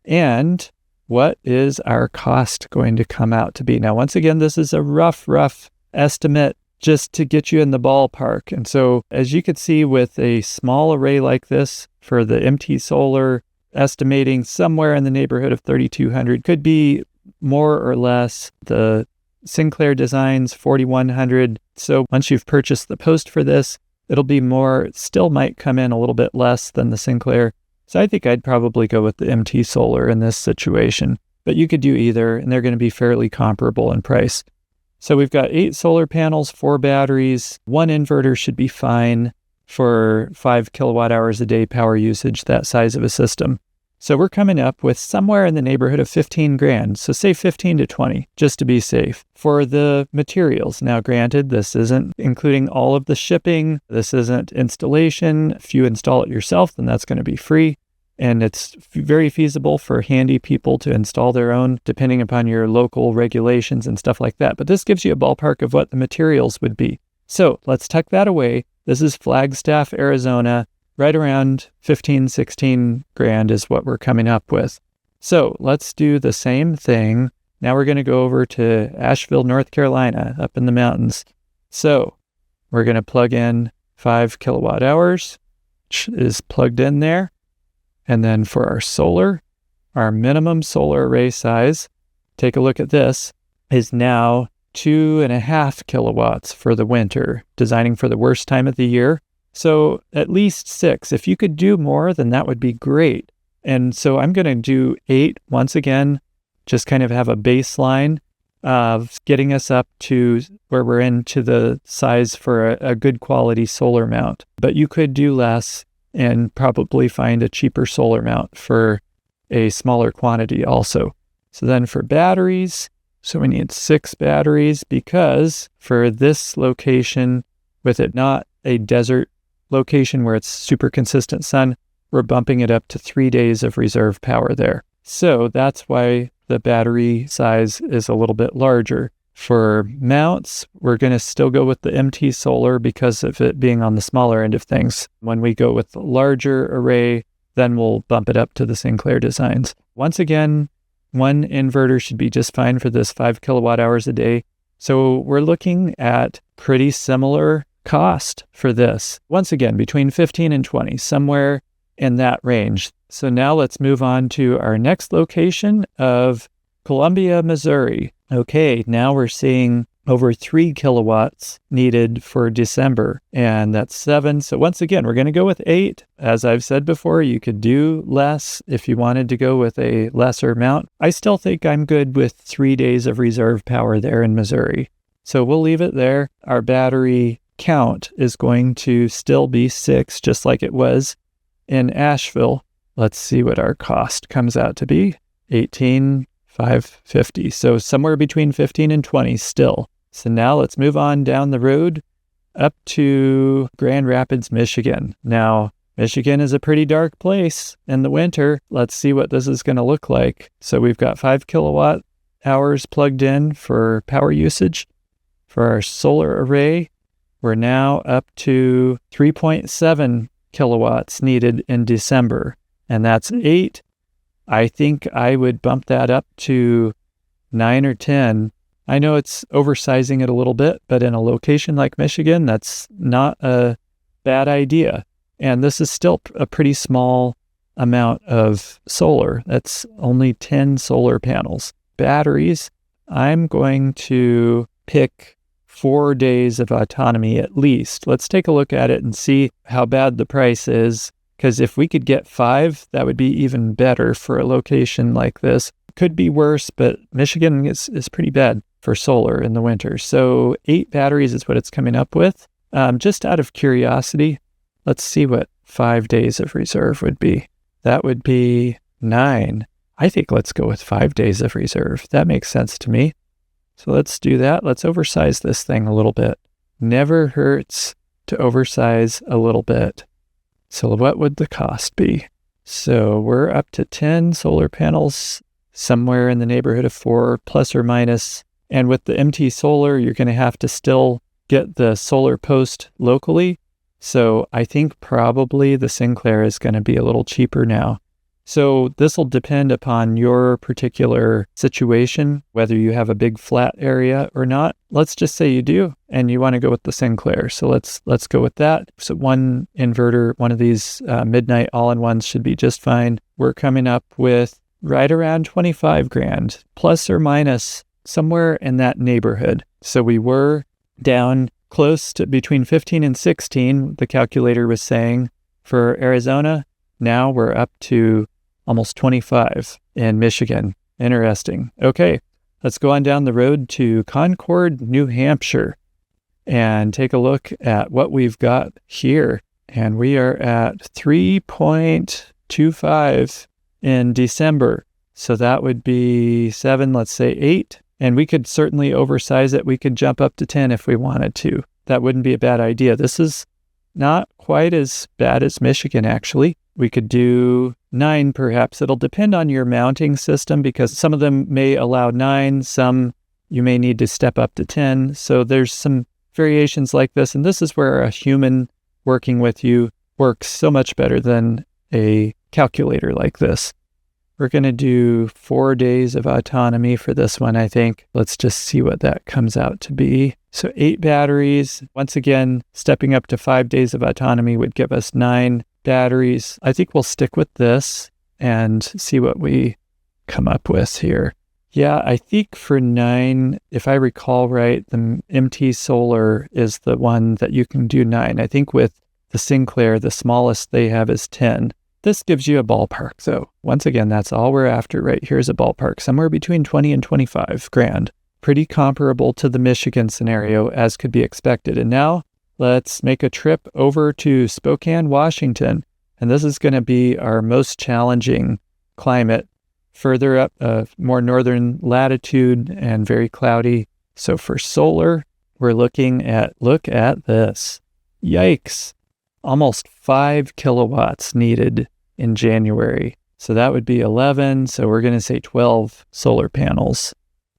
And what is our cost going to come out to be? Now, once again, this is a rough estimate. just to get you in the ballpark. And so as you could see with a small array like this for the MT Solar, estimating somewhere in the neighborhood of 3,200, could be more or less. The Sinclair designs 4,100. So once you've purchased the post for this, it'll be more. It still might come in a little bit less than the Sinclair. So I think I'd probably go with the MT Solar in this situation. But you could do either, and they're going to be fairly comparable in price. So we've got 8 solar panels, 4 batteries, 1 inverter should be fine for 5 kilowatt hours a day power usage, that size of a system. So we're coming up with somewhere in the neighborhood of 15 grand. So say 15 to 20, just to be safe. For the materials, now granted, this isn't including all of the shipping. This isn't installation. If you install it yourself, then that's going to be free. And it's very feasible for handy people to install their own, depending upon your local regulations and stuff like that. But this gives you a ballpark of what the materials would be. So let's tuck that away. This is Flagstaff, Arizona. Right around 15, 16 grand is what we're coming up with. So let's do the same thing. Now we're going to go over to Asheville, North Carolina, up in the mountains. So we're going to plug in 5 kilowatt hours, which is plugged in there. And then for our solar, our minimum solar array size, take a look at this, is now 2.5 kilowatts for the winter, designing for the worst time of the year. So at least 6. If you could do more, then that would be great. And so I'm going to do 8 once again, just kind of have a baseline of getting us up to where we're into the size for a good quality solar mount. But you could do less and probably find a cheaper solar mount for a smaller quantity also. So then for batteries, so we need 6 batteries because for this location, with it not a desert location where it's super consistent sun, we're bumping it up to 3 days of reserve power there. So that's why the battery size is a little bit larger. For mounts, we're going to still go with the MT Solar because of it being on the smaller end of things. When we go with the larger array, then we'll bump it up to the Sinclair designs. Once again, 1 inverter should be just fine for this 5 kilowatt hours a day. So we're looking at pretty similar cost for this. Once again, between 15 and 20, somewhere in that range. So now let's move on to our next location of Columbia, Missouri. Okay, now we're seeing over 3 kilowatts needed for December, and that's 7. So once again, we're going to go with 8. As I've said before, you could do less if you wanted to go with a lesser amount. I still think I'm good with 3 days of reserve power there in Missouri. So we'll leave it there. Our battery count is going to still be 6, just like it was in Asheville. Let's see what our cost comes out to be. $18,550. So somewhere between 15 and 20 still. So now let's move on down the road up to Grand Rapids, Michigan. Now, Michigan is a pretty dark place in the winter. Let's see what this is going to look like. So we've got 5 kilowatt hours plugged in for power usage. For our solar array, we're now up to 3.7 kilowatts needed in December. And that's 8. I think I would bump that up to 9 or 10. I know it's oversizing it a little bit, but in a location like Michigan, that's not a bad idea. And this is still a pretty small amount of solar. That's only 10 solar panels. Batteries, I'm going to pick 4 days of autonomy at least. Let's take a look at it and see how bad the price is. Because if we could get 5, that would be even better for a location like this. Could be worse, but Michigan is pretty bad for solar in the winter. So 8 batteries is what it's coming up with. Just out of curiosity, let's see what 5 days of reserve would be. That would be 9. I think let's go with 5 days of reserve. That makes sense to me. So let's do that. Let's oversize this thing a little bit. Never hurts to oversize a little bit. So what would the cost be? So we're up to 10 solar panels, somewhere in the neighborhood of 4 plus or minus. And with the MT Solar, you're going to have to still get the solar post locally. So I think probably the Sinclair is going to be a little cheaper now. So this will depend upon your particular situation, whether you have a big flat area or not. Let's just say you do, and you want to go with the Sinclair. So let's go with that. So one inverter, one of these midnight all-in-ones should be just fine. We're coming up with right around 25 grand, plus or minus somewhere in that neighborhood. So we were down close to between 15 and 16, the calculator was saying, for Arizona. Now we're up to almost 25 in Michigan. Interesting. Okay, let's go on down the road to Concord, New Hampshire, and take a look at what we've got here. And we are at 3.25 in December. So that would be 7, let's say 8. And we could certainly oversize it. We could jump up to 10 if we wanted to. That wouldn't be a bad idea. This is not quite as bad as Michigan, actually. We could do 9 perhaps. It'll depend on your mounting system because some of them may allow 9, some you may need to step up to 10. So there's some variations like this. And this is where a human working with you works so much better than a calculator like this. We're going to do 4 days of autonomy for this one, I think. Let's just see what that comes out to be. So 8 batteries. Once again, stepping up to 5 days of autonomy would give us 9 batteries. I think we'll stick with this and see what we come up with here. Yeah, I think for 9, if I recall right, the MT Solar is the one that you can do 9. I think with the Sinclair, the smallest they have is 10. This gives you a ballpark. So once again, that's all we're after right here's a ballpark, somewhere between 20 and 25 grand. Pretty comparable to the Michigan scenario as could be expected. And now let's make a trip over to Spokane, Washington. And this is going to be our most challenging climate, further up, more northern latitude and very cloudy. So for solar, we're looking at, look at this. Yikes. Almost 5 kilowatts needed in January. So that would be 11. So we're going to say 12 solar panels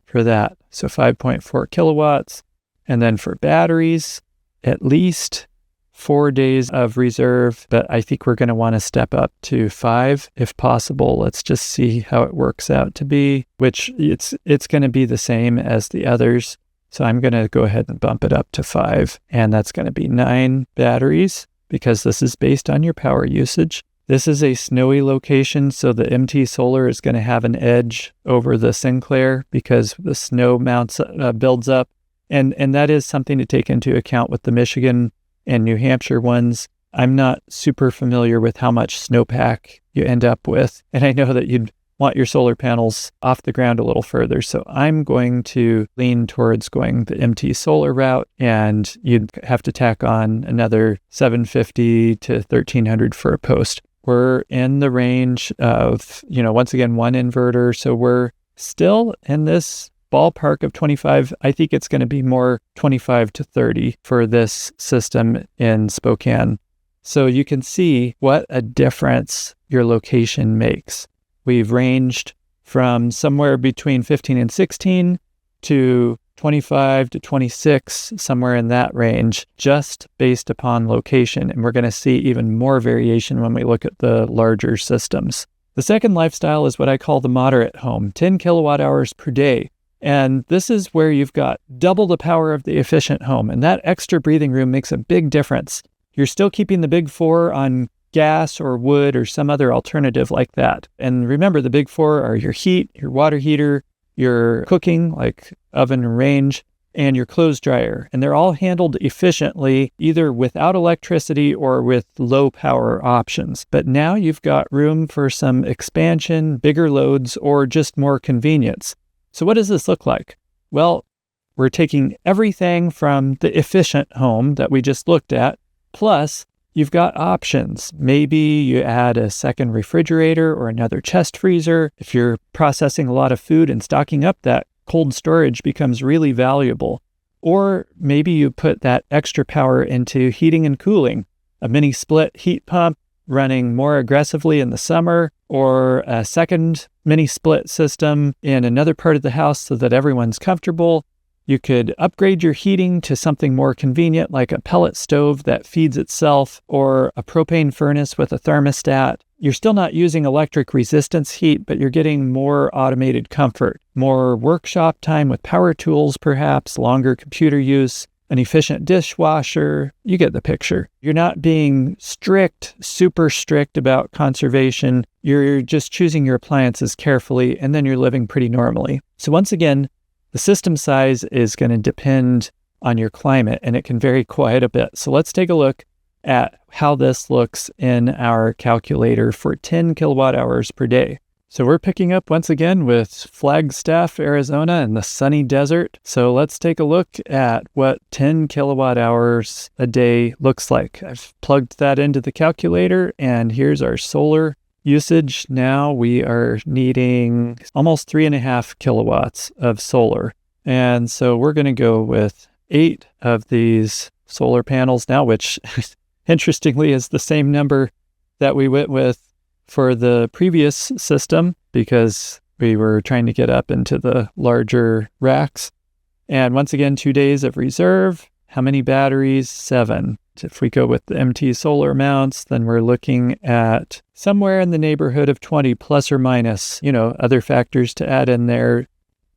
for that. So 5.4 kilowatts. And then for batteries, at least 4 days of reserve, but I think we're going to want to step up to 5 if possible. Let's just see how it works out to be, which it's going to be the same as the others. So I'm going to go ahead and bump it up to 5, and that's going to be 9 batteries because this is based on your power usage. This is a snowy location, so the MT Solar is going to have an edge over the Sinclair because the snow builds up. And that is something to take into account with the Michigan and New Hampshire ones. I'm not super familiar with how much snowpack you end up with. And I know that you'd want your solar panels off the ground a little further. So I'm going to lean towards going the MT Solar route, and you'd have to tack on another $750 to $1,300 for a post. We're in the range of, once again, 1 inverter. So we're still in this ballpark of 25. I think it's going to be more 25 to 30 for this system in Spokane. So you can see what a difference your location makes. We've ranged from somewhere between 15 and 16 to 25 to 26, somewhere in that range, just based upon location. And we're going to see even more variation when we look at the larger systems. The second lifestyle is what I call the moderate home, 10 kilowatt hours per day. And this is where you've got double the power of the efficient home. And that extra breathing room makes a big difference. You're still keeping the big 4 on gas or wood or some other alternative like that. And remember, the big 4 are your heat, your water heater, your cooking, like oven and range, and your clothes dryer. And they're all handled efficiently, either without electricity or with low power options. But now you've got room for some expansion, bigger loads, or just more convenience. So what does this look like? Well, we're taking everything from the efficient home that we just looked at, plus you've got options. Maybe you add a second refrigerator or another chest freezer. If you're processing a lot of food and stocking up, that cold storage becomes really valuable. Or maybe you put that extra power into heating and cooling, a mini split heat pump running more aggressively in the summer, or a second mini split system in another part of the house so that everyone's comfortable. You could upgrade your heating to something more convenient, like a pellet stove that feeds itself, or a propane furnace with a thermostat, You're still not using electric resistance heat, but you're getting more automated comfort, more workshop time with power tools, perhaps longer computer use, an efficient dishwasher. You get the picture. You're not being strict, super strict about conservation. You're just choosing your appliances carefully, and then you're living pretty normally. So once again, the system size is going to depend on your climate, and it can vary quite a bit. So let's take a look at how this looks in our calculator for 10 kilowatt hours per day. So we're picking up once again with Flagstaff, Arizona in the sunny desert. So let's take a look at what 10 kilowatt hours a day looks like. I've plugged that into the calculator, and here's our solar usage. Now we are needing almost 3.5 kilowatts of solar. And so we're going to go with 8 of these solar panels now, which interestingly is the same number that we went with for the previous system because we were trying to get up into the larger racks. And once again, 2 days of reserve. How many batteries? 7. If we go with the MT solar amounts, then we're looking at somewhere in the neighborhood of 20 plus or minus, other factors to add in there,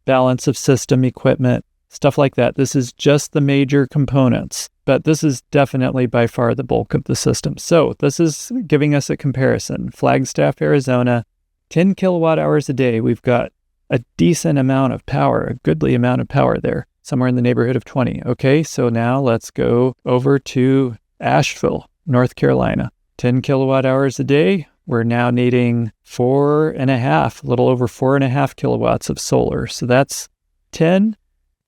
balance of system equipment, stuff like that. This is just the major components, but this is definitely by far the bulk of the system. So this is giving us a comparison. Flagstaff, Arizona, 10 kilowatt hours a day. We've got a decent amount of power, a goodly amount of power there, somewhere in the neighborhood of 20. Okay, so now let's go over to Asheville, North Carolina. 10 kilowatt hours a day. We're now needing 4.5, a little over 4.5 kilowatts of solar. So that's 10.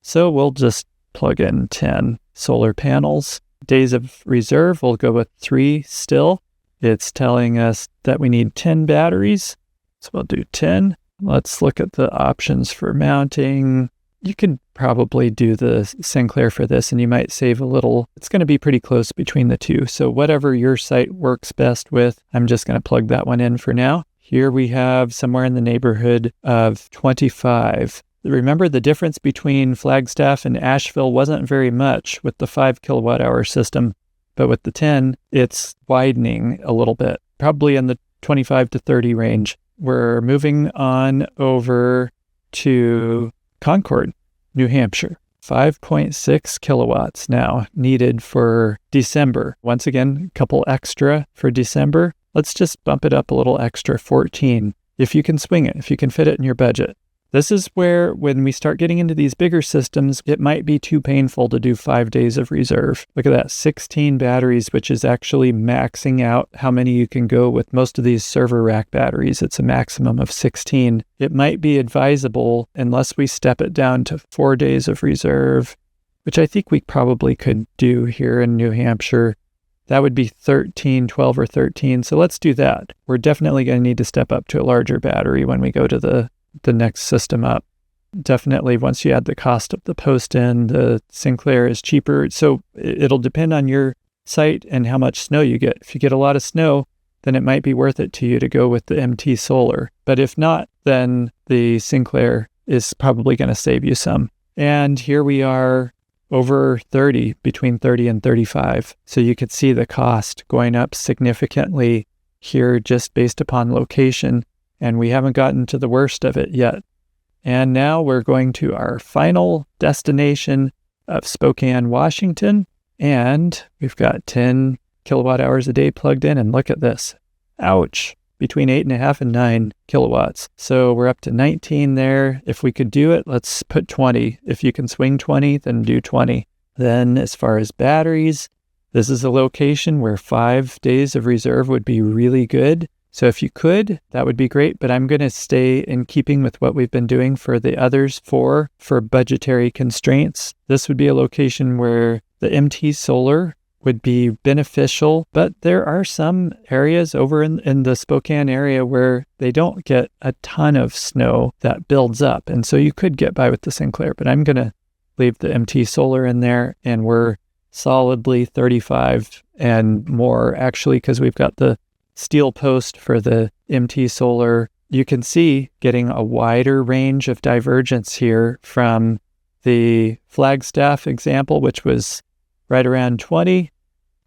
So we'll just plug in 10 solar panels. Days of reserve, we'll go with 3 still. It's telling us that we need 10 batteries. So we'll do 10. Let's look at the options for mounting. You could probably do the Sinclair for this and you might save a little. It's going to be pretty close between the two. So whatever your site works best with, I'm just going to plug that one in for now. Here we have somewhere in the neighborhood of 25. Remember, the difference between Flagstaff and Asheville wasn't very much with the 5 kilowatt hour system, but with the 10, it's widening a little bit, probably in the 25 to 30 range. We're moving on over to Concord, New Hampshire. 5.6 kilowatts now needed for December. Once again, a couple extra for December. Let's just bump it up a little extra, 14, if you can swing it, if you can fit it in your budget. This is where, when we start getting into these bigger systems, it might be too painful to do 5 days of reserve. Look at that, 16 batteries, which is actually maxing out how many you can go with most of these server rack batteries. It's a maximum of 16. It might be advisable, unless we step it down to 4 days of reserve, which I think we probably could do here in New Hampshire. That would be 13, 12 or 13. So let's do that. We're definitely going to need to step up to a larger battery when we go to the next system up. Definitely, once you add the cost of the post-in, the Sinclair is cheaper. So it'll depend on your site and how much snow you get. If you get a lot of snow, then it might be worth it to you to go with the MT solar. But if not, then the Sinclair is probably going to save you some. And here we are over 30, between 30 and 35. So you could see the cost going up significantly here just based upon location. And we haven't gotten to the worst of it yet. And now we're going to our final destination of Spokane, Washington. And we've got 10 kilowatt hours a day plugged in. And look at this. Ouch. Between 8.5 and 9 kilowatts. So we're up to 19 there. If we could do it, let's put 20. If you can swing 20, then do 20. Then as far as batteries, this is a location where 5 days of reserve would be really good. So if you could, that would be great, but I'm going to stay in keeping with what we've been doing for the others for budgetary constraints. This would be a location where the MT solar would be beneficial, but there are some areas over in the Spokane area where they don't get a ton of snow that builds up. And so you could get by with the Sinclair, but I'm going to leave the MT solar in there, and we're solidly 35 and more actually, because we've got the steel post for the MT solar. You can see getting a wider range of divergence here from the Flagstaff example, which was right around 20,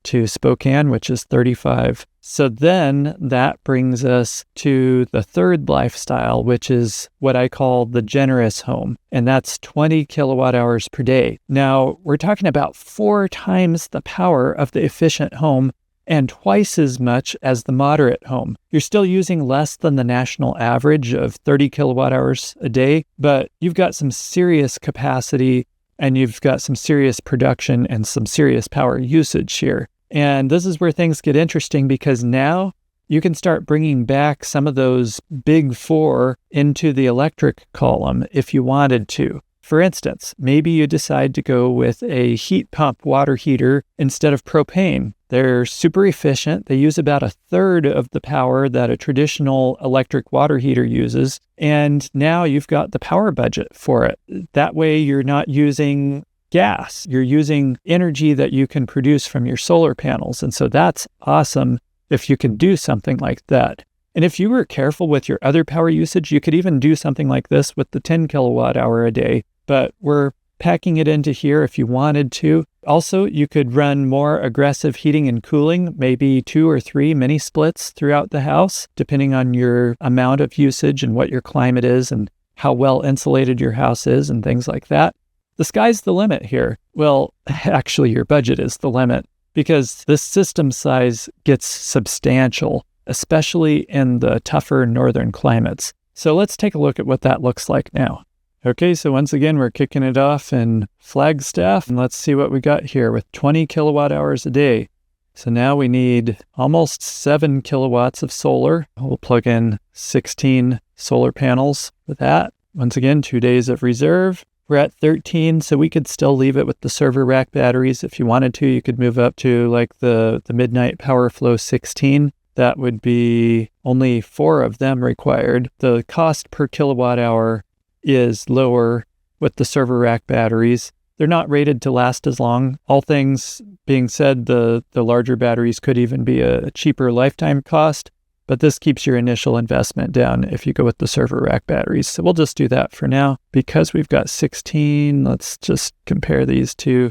to Spokane, which is 35. So then that brings us to the third lifestyle, which is what I call the generous home, and that's 20 kilowatt hours per day. Now, we're talking about 4 times the power of the efficient home and twice as much as the moderate home. You're still using less than the national average of 30 kilowatt hours a day, but you've got some serious capacity and you've got some serious production and some serious power usage here. And this is where things get interesting, because now you can start bringing back some of those big 4 into the electric column if you wanted to. For instance, maybe you decide to go with a heat pump water heater instead of propane. They're super efficient. They use about 1/3 of the power that a traditional electric water heater uses. And now you've got the power budget for it. That way you're not using gas. You're using energy that you can produce from your solar panels. And so that's awesome if you can do something like that. And if you were careful with your other power usage, you could even do something like this with the 10 kilowatt hour a day. But we're packing it into here if you wanted to. Also, you could run more aggressive heating and cooling, maybe 2 or 3 mini splits throughout the house, depending on your amount of usage and what your climate is and how well insulated your house is and things like that. The sky's the limit here. Well, actually, your budget is the limit, because this system size gets substantial, especially in the tougher northern climates. So let's take a look at what that looks like now. Okay, so once again, we're kicking it off in Flagstaff, and let's see what we got here with 20 kilowatt hours a day. So now we need almost 7 kilowatts of solar. We'll plug in 16 solar panels with that. Once again, 2 days of reserve. We're at 13, so we could still leave it with the server rack batteries. If you wanted to, you could move up to like the Midnight Power Flow 16. That would be only 4 of them required. The cost per kilowatt hour is lower with the server rack batteries. They're not rated to last as long. All things being said, the larger batteries could even be a cheaper lifetime cost, but this keeps your initial investment down if you go with the server rack batteries. So we'll just do that for now. Because we've got 16, let's just compare these two.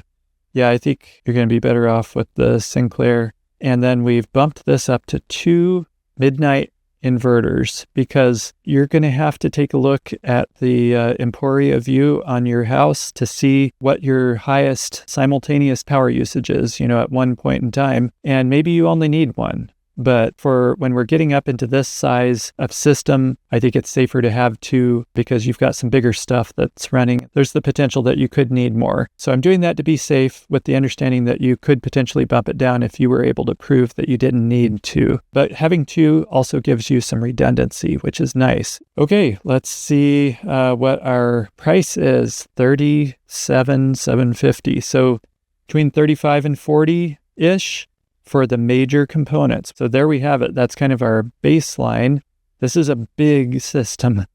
Yeah, I think you're going to be better off with the Sinclair. And then we've bumped this up to 2 Midnight inverters, because you're going to have to take a look at the Emporia view on your house to see what your highest simultaneous power usage is, at one point in time. And maybe you only need 1. But for when we're getting up into this size of system, I think it's safer to have 2, because you've got some bigger stuff that's running. There's the potential that you could need more. So I'm doing that to be safe, with the understanding that you could potentially bump it down if you were able to prove that you didn't need 2. But having 2 also gives you some redundancy, which is nice. Okay, let's see what our price is. $37,750. So between 35 and 40-ish. For the major components. So there we have it. That's kind of our baseline. This is a big system.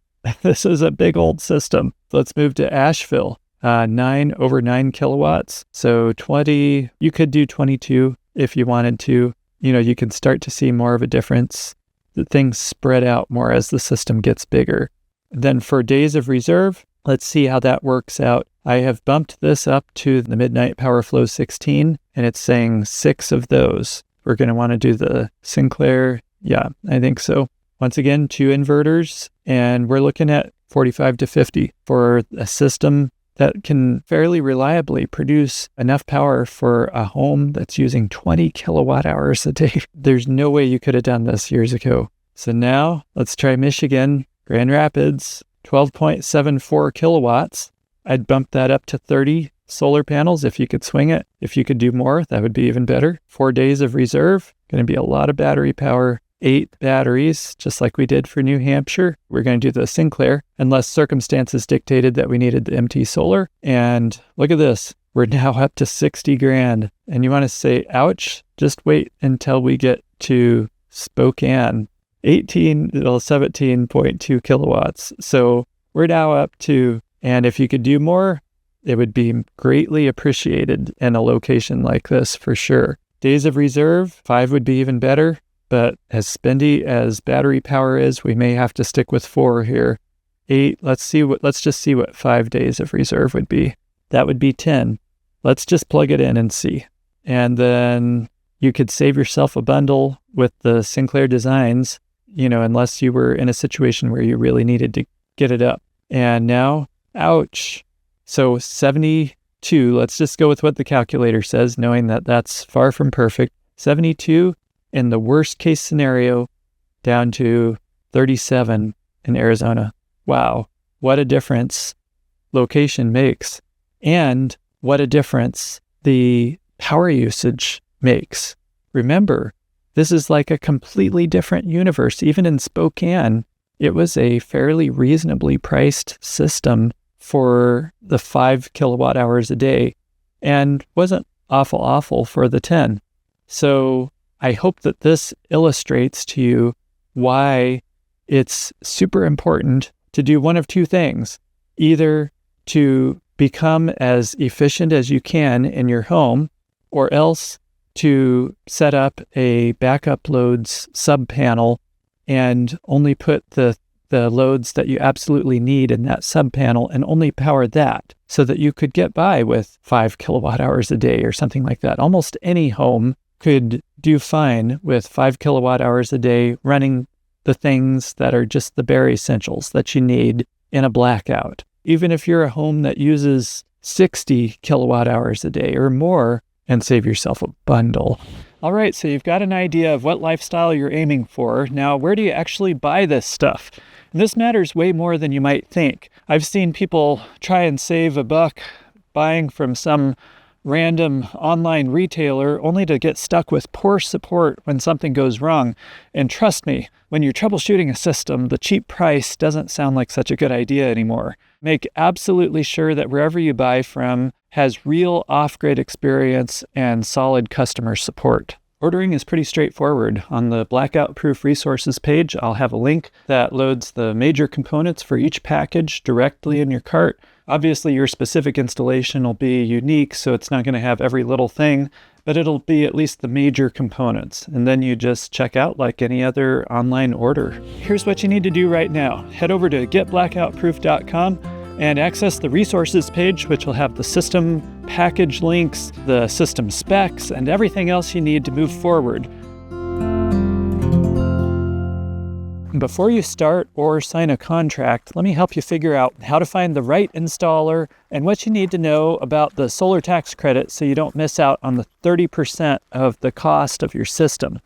This is a big old system. Let's move to Asheville. 9 over 9 kilowatts. So 20, you could do 22 if you wanted to. You can start to see more of a difference. The things spread out more as the system gets bigger. Then for days of reserve, let's see how that works out. I have bumped this up to the Midnight Power Flow 16, and it's saying 6 of those. We're going to want to do the Sinclair. Yeah, I think so. Once again, 2 inverters, and we're looking at 45 to 50 for a system that can fairly reliably produce enough power for a home that's using 20 kilowatt hours a day. There's no way you could have done this years ago. So now let's try Michigan, Grand Rapids, 12.74 kilowatts. I'd bump that up to 30 solar panels if you could swing it. If you could do more, that would be even better. 4 days of reserve, going to be a lot of battery power. 8 batteries, just like we did for New Hampshire. We're going to do the Sinclair, unless circumstances dictated that we needed the MT solar. And look at this. We're now up to 60 grand. And you want to say, ouch, just wait until we get to Spokane. 17.2 kilowatts. So we're now up to, and if you could do more, it would be greatly appreciated in a location like this for sure. Days of reserve, 5 would be even better, but as spendy as battery power is, we may have to stick with 4 here. 8, let's just see what 5 days of reserve would be. That would be 10. Let's just plug it in and see. And then you could save yourself a bundle with the Sinclair designs, unless you were in a situation where you really needed to get it up. And now, ouch. So 72, let's just go with what the calculator says, knowing that that's far from perfect. 72 in the worst case scenario, down to 37 in Arizona. Wow, what a difference location makes, and what a difference the power usage makes. Remember, this is like a completely different universe. Even in Spokane, it was a fairly reasonably priced system for the 5 kilowatt hours a day and wasn't awful for the 10. So I hope that this illustrates to you why it's super important to do one of two things. Either to become as efficient as you can in your home, or else to set up a backup loads sub panel and only put the loads that you absolutely need in that sub panel and only power that, so that you could get by with 5 kilowatt hours a day or something like that. Almost any home could do fine with 5 kilowatt hours a day running the things that are just the bare essentials that you need in a blackout. Even if you're a home that uses 60 kilowatt hours a day or more, and save yourself a bundle. All right, so you've got an idea of what lifestyle you're aiming for. Now, where do you actually buy this stuff? And this matters way more than you might think. I've seen people try and save a buck buying from some random online retailer only to get stuck with poor support when something goes wrong. And trust me, when you're troubleshooting a system, the cheap price doesn't sound like such a good idea anymore. Make absolutely sure that wherever you buy from has real off-grid experience and solid customer support. Ordering is pretty straightforward. On the BlackoutProof resources page, I'll have a link that loads the major components for each package directly in your cart. Obviously, your specific installation will be unique, so it's not going to have every little thing, but it'll be at least the major components. And then you just check out like any other online order. Here's what you need to do right now. Head over to getblackoutproof.com and access the resources page, which will have the system package links, the system specs, and everything else you need to move forward. Before you start or sign a contract, let me help you figure out how to find the right installer and what you need to know about the solar tax credit so you don't miss out on the 30% of the cost of your system.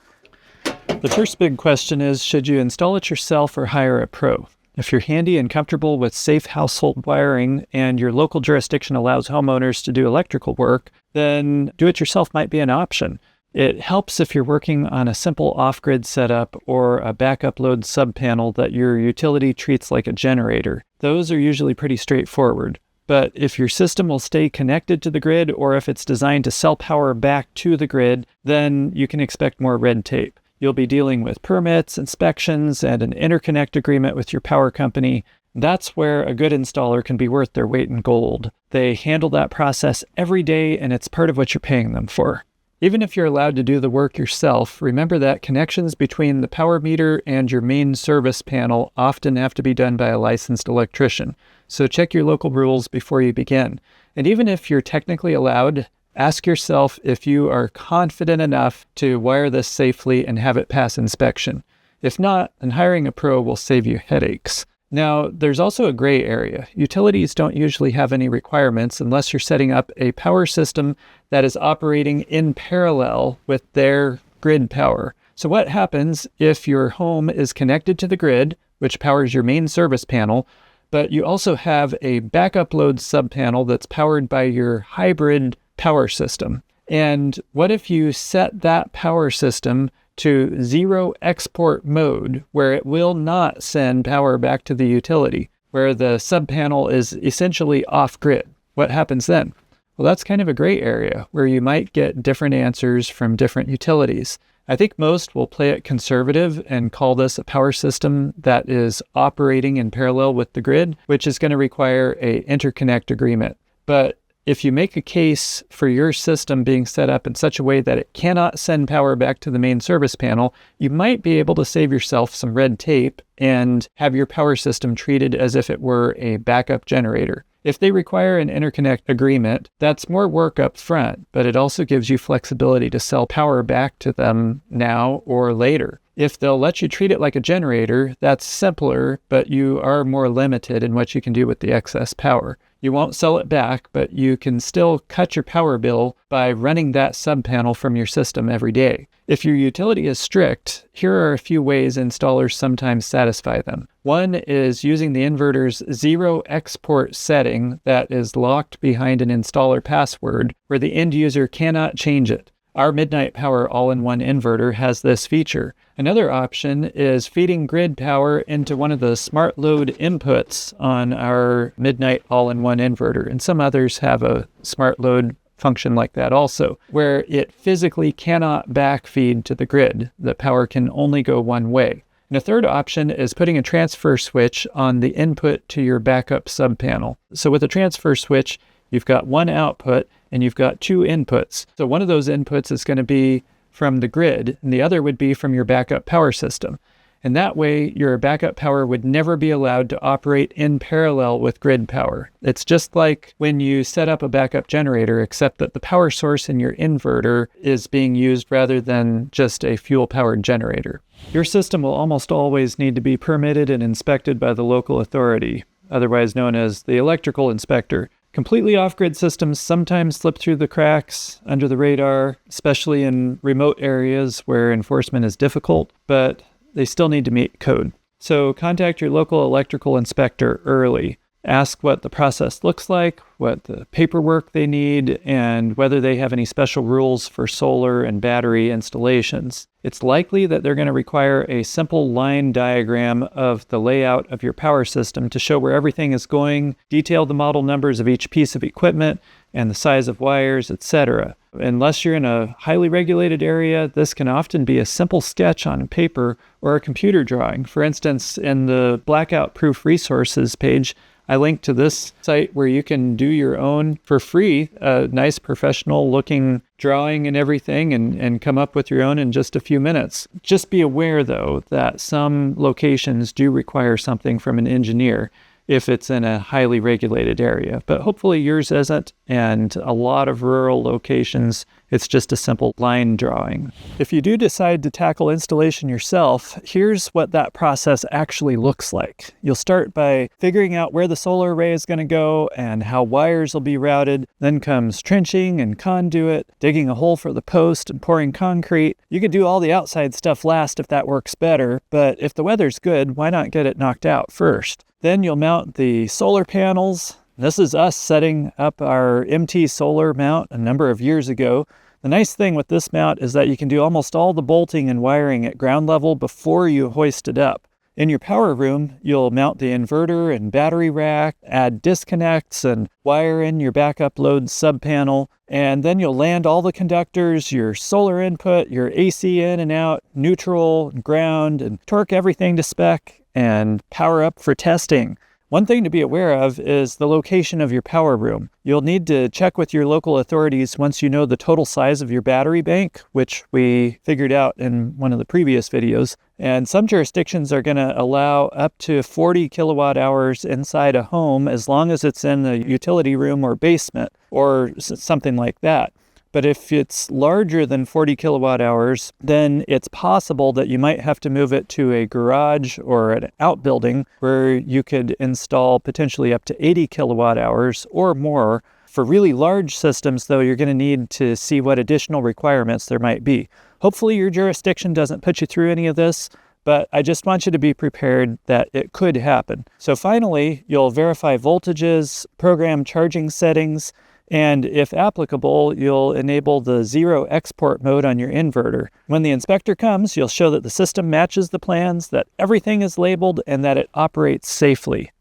The first big question is, should you install it yourself or hire a pro? If you're handy and comfortable with safe household wiring and your local jurisdiction allows homeowners to do electrical work, then do-it-yourself might be an option. It helps if you're working on a simple off-grid setup or a backup load sub-panel that your utility treats like a generator. Those are usually pretty straightforward. But if your system will stay connected to the grid or if it's designed to sell power back to the grid, then you can expect more red tape. You'll be dealing with permits, inspections, and an interconnect agreement with your power company. That's where a good installer can be worth their weight in gold. They handle that process every day, and it's part of what you're paying them for. Even if you're allowed to do the work yourself, remember that connections between the power meter and your main service panel often have to be done by a licensed electrician. So check your local rules before you begin. And even if you're technically allowed, ask yourself if you are confident enough to wire this safely and have it pass inspection. If not, then hiring a pro will save you headaches. Now, there's also a gray area. Utilities don't usually have any requirements unless you're setting up a power system that is operating in parallel with their grid power. So what happens if your home is connected to the grid, which powers your main service panel, but you also have a backup load sub-panel that's powered by your hybrid power system? And what if you set that power system to zero export mode, where it will not send power back to the utility, where the sub-panel is essentially off-grid? What happens then? Well, that's kind of a gray area where you might get different answers from different utilities. I think most will play it conservative and call this a power system that is operating in parallel with the grid, which is going to require an interconnect agreement. But if you make a case for your system being set up in such a way that it cannot send power back to the main service panel, you might be able to save yourself some red tape and have your power system treated as if it were a backup generator. If they require an interconnect agreement, that's more work up front, but it also gives you flexibility to sell power back to them now or later. If they'll let you treat it like a generator, that's simpler, but you are more limited in what you can do with the excess power. You won't sell it back, but you can still cut your power bill by running that subpanel from your system every day. If your utility is strict, here are a few ways installers sometimes satisfy them. One is using the inverter's zero export setting that is locked behind an installer password where the end user cannot change it. Our Midnight Power all-in-one inverter has this feature. Another option is feeding grid power into one of the smart load inputs on our Midnight all-in-one inverter, and some others have a smart load function like that also, where it physically cannot backfeed to the grid. The power can only go one way. And a third option is putting a transfer switch on the input to your backup subpanel. So with a transfer switch, you've got one output and you've got two inputs. So one of those inputs is going to be from the grid, and the other would be from your backup power system. And that way, your backup power would never be allowed to operate in parallel with grid power. It's just like when you set up a backup generator, except that the power source in your inverter is being used rather than just a fuel-powered generator. Your system will almost always need to be permitted and inspected by the local authority, otherwise known as the electrical inspector. Completely off-grid systems sometimes slip through the cracks under the radar, especially in remote areas where enforcement is difficult, but they still need to meet code. So contact your local electrical inspector early. Ask what the process looks like, what the paperwork they need, and whether they have any special rules for solar and battery installations. It's likely that they're going to require a simple line diagram of the layout of your power system to show where everything is going, detail the model numbers of each piece of equipment, and the size of wires, etc. Unless you're in a highly regulated area, this can often be a simple sketch on paper or a computer drawing. For instance, in the BlackoutProof resources page, I linked to this site where you can do your own for free, a nice professional looking drawing and everything, and come up with your own in just a few minutes. Just be aware though that some locations do require something from an engineer if it's in a highly regulated area, but hopefully yours isn't, and a lot of rural locations, it's just a simple line drawing. If you do decide to tackle installation yourself, here's what that process actually looks like. You'll start by figuring out where the solar array is going to go and how wires will be routed. Then comes trenching and conduit, digging a hole for the post, and pouring concrete. You could do all the outside stuff last if that works better, but if the weather's good, why not get it knocked out first? Then you'll mount the solar panels. This is us setting up our MT solar mount a number of years ago. The nice thing with this mount is that you can do almost all the bolting and wiring at ground level before you hoist it up. In your power room, you'll mount the inverter and battery rack, add disconnects, and wire in your backup load subpanel. And then you'll land all the conductors, your solar input, your AC in and out, neutral, ground, and torque everything to spec, and power up for testing. One thing to be aware of is the location of your power room. You'll need to check with your local authorities once you know the total size of your battery bank, which we figured out in one of the previous videos. And some jurisdictions are going to allow up to 40 kilowatt hours inside a home as long as it's in a utility room or basement or something like that. But if it's larger than 40 kilowatt hours, then it's possible that you might have to move it to a garage or an outbuilding where you could install potentially up to 80 kilowatt hours or more. For really large systems, though, you're going to need to see what additional requirements there might be. Hopefully your jurisdiction doesn't put you through any of this, but I just want you to be prepared that it could happen. So finally, you'll verify voltages, program charging settings, and if applicable, you'll enable the zero export mode on your inverter. When the inspector comes, you'll show that the system matches the plans, that everything is labeled, and that it operates safely.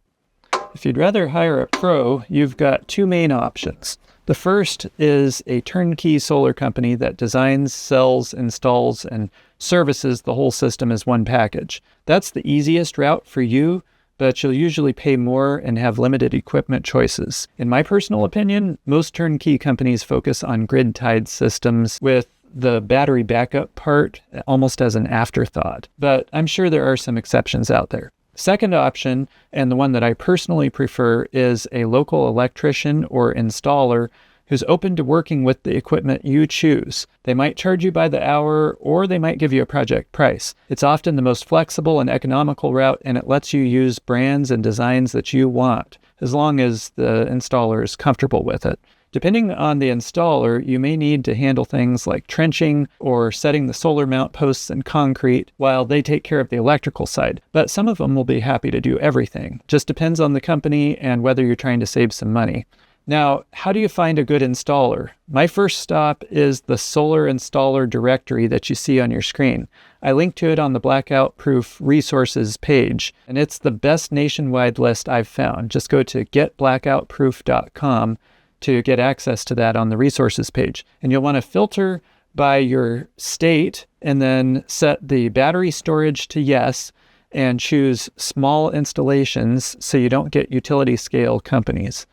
If you'd rather hire a pro, you've got two main options. The first is a turnkey solar company that designs, sells, installs, and services the whole system as one package. That's the easiest route for you, but you'll usually pay more and have limited equipment choices. In my personal opinion, most turnkey companies focus on grid-tied systems with the battery backup part almost as an afterthought, but I'm sure there are some exceptions out there. Second option, and the one that I personally prefer, is a local electrician or installer who's open to working with the equipment you choose. They might charge you by the hour, or they might give you a project price. It's often the most flexible and economical route, and it lets you use brands and designs that you want, as long as the installer is comfortable with it. Depending on the installer, you may need to handle things like trenching or setting the solar mount posts in concrete while they take care of the electrical side. But some of them will be happy to do everything. Just depends on the company and whether you're trying to save some money. Now, how do you find a good installer? My first stop is the solar installer directory that you see on your screen. I link to it on the BlackoutProof resources page, and it's the best nationwide list I've found. Just go to getblackoutproof.com to get access to that on the resources page. And you'll want to filter by your state and then set the battery storage to yes and choose small installations so you don't get utility scale companies.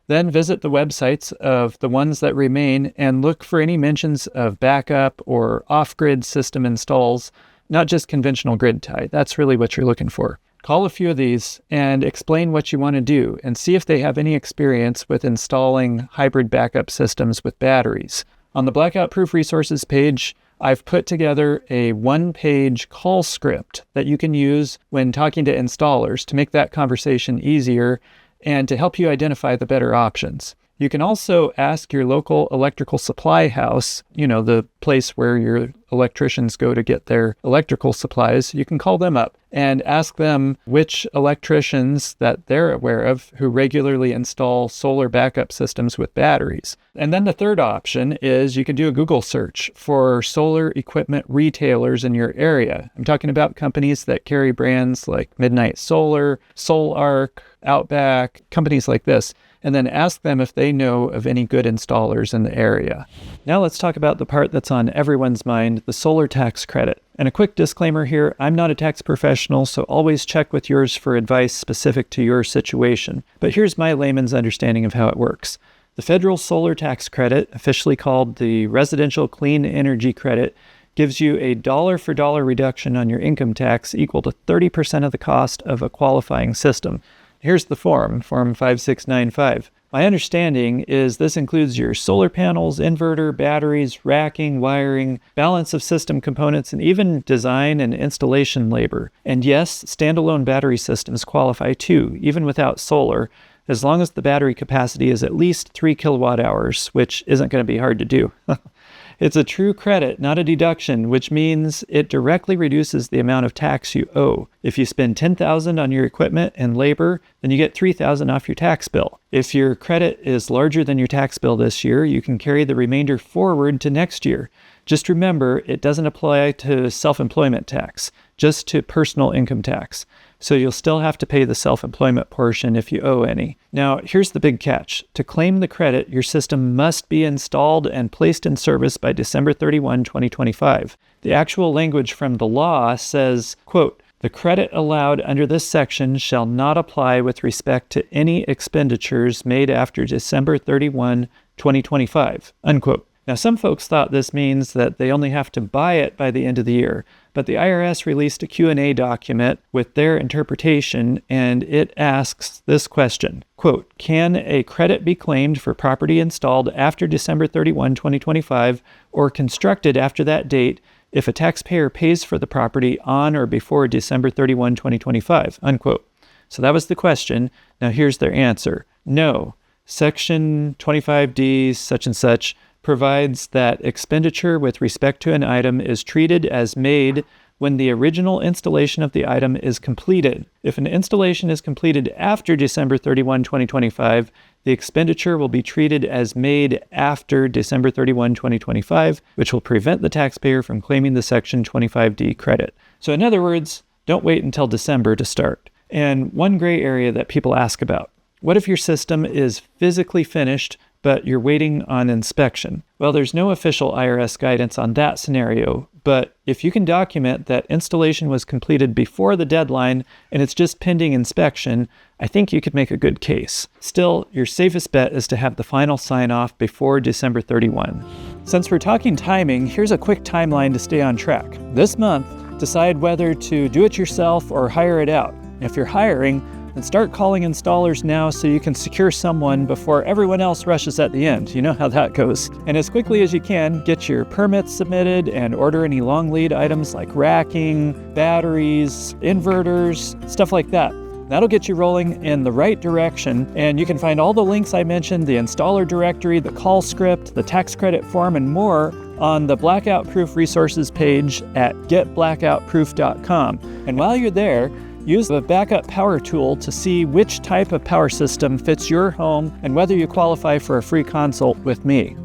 Then visit the websites of the ones that remain and look for any mentions of backup or off-grid system installs, not just conventional grid tie. That's really what you're looking for. Call a few of these and explain what you want to do and see if they have any experience with installing hybrid backup systems with batteries. On the BlackoutProof resources page, I've put together a one-page call script that you can use when talking to installers to make that conversation easier and to help you identify the better options. You can also ask your local electrical supply house, the place where your electricians go to get their electrical supplies. You can call them up and ask them which electricians that they're aware of who regularly install solar backup systems with batteries. And then the third option is you can do a Google search for solar equipment retailers in your area. I'm talking about companies that carry brands like Midnight Solar, SolarArc, Outback, companies like this, and then ask them if they know of any good installers in the area. Now let's talk about the part that's on everyone's mind, the solar tax credit. And a quick disclaimer here, I'm not a tax professional, so always check with yours for advice specific to your situation. But here's my layman's understanding of how it works. The federal solar tax credit, officially called the Residential Clean Energy Credit, gives you a dollar-for-dollar reduction on your income tax equal to 30% of the cost of a qualifying system. Here's the form 5695. My understanding is this includes your solar panels, inverter, batteries, racking, wiring, balance of system components, and even design and installation labor. And yes, standalone battery systems qualify too, even without solar, as long as the battery capacity is at least 3 kilowatt hours, which isn't going to be hard to do. It's a true credit, not a deduction, which means it directly reduces the amount of tax you owe. If you spend $10,000 on your equipment and labor, then you get $3,000 off your tax bill. If your credit is larger than your tax bill this year, you can carry the remainder forward to next year. Just remember, it doesn't apply to self-employment tax, just to personal income tax. So you'll still have to pay the self-employment portion if you owe any. Now, here's the big catch. To claim the credit, your system must be installed and placed in service by December 31, 2025. The actual language from the law says, quote, "The credit allowed under this section shall not apply with respect to any expenditures made after December 31, 2025, unquote. Now, some folks thought this means that they only have to buy it by the end of the year, but the IRS released a Q&A document with their interpretation, and it asks this question, quote, "Can a credit be claimed for property installed after December 31, 2025, or constructed after that date if a taxpayer pays for the property on or before December 31, 2025, unquote. So that was the question. Now here's their answer. No. Section 25D such and such provides that expenditure with respect to an item is treated as made when the original installation of the item is completed. If an installation is completed after December 31, 2025, the expenditure will be treated as made after December 31, 2025, which will prevent the taxpayer from claiming the Section 25D credit. So in other words, don't wait until December to start. And one gray area that people ask about, what if your system is physically finished, but you're waiting on inspection? Well, there's no official IRS guidance on that scenario, but if you can document that installation was completed before the deadline and it's just pending inspection, I think you could make a good case. Still, your safest bet is to have the final sign-off before December 31. Since we're talking timing, here's a quick timeline to stay on track. This month, decide whether to do it yourself or hire it out. If you're hiring, then start calling installers now so you can secure someone before everyone else rushes at the end. You know how that goes. And as quickly as you can, get your permits submitted and order any long lead items like racking, batteries, inverters, stuff like that. That'll get you rolling in the right direction, and you can find all the links I mentioned, the installer directory, the call script, the tax credit form, and more on the BlackoutProof resources page at getblackoutproof.com. And while you're there, use the backup power tool to see which type of power system fits your home and whether you qualify for a free consult with me.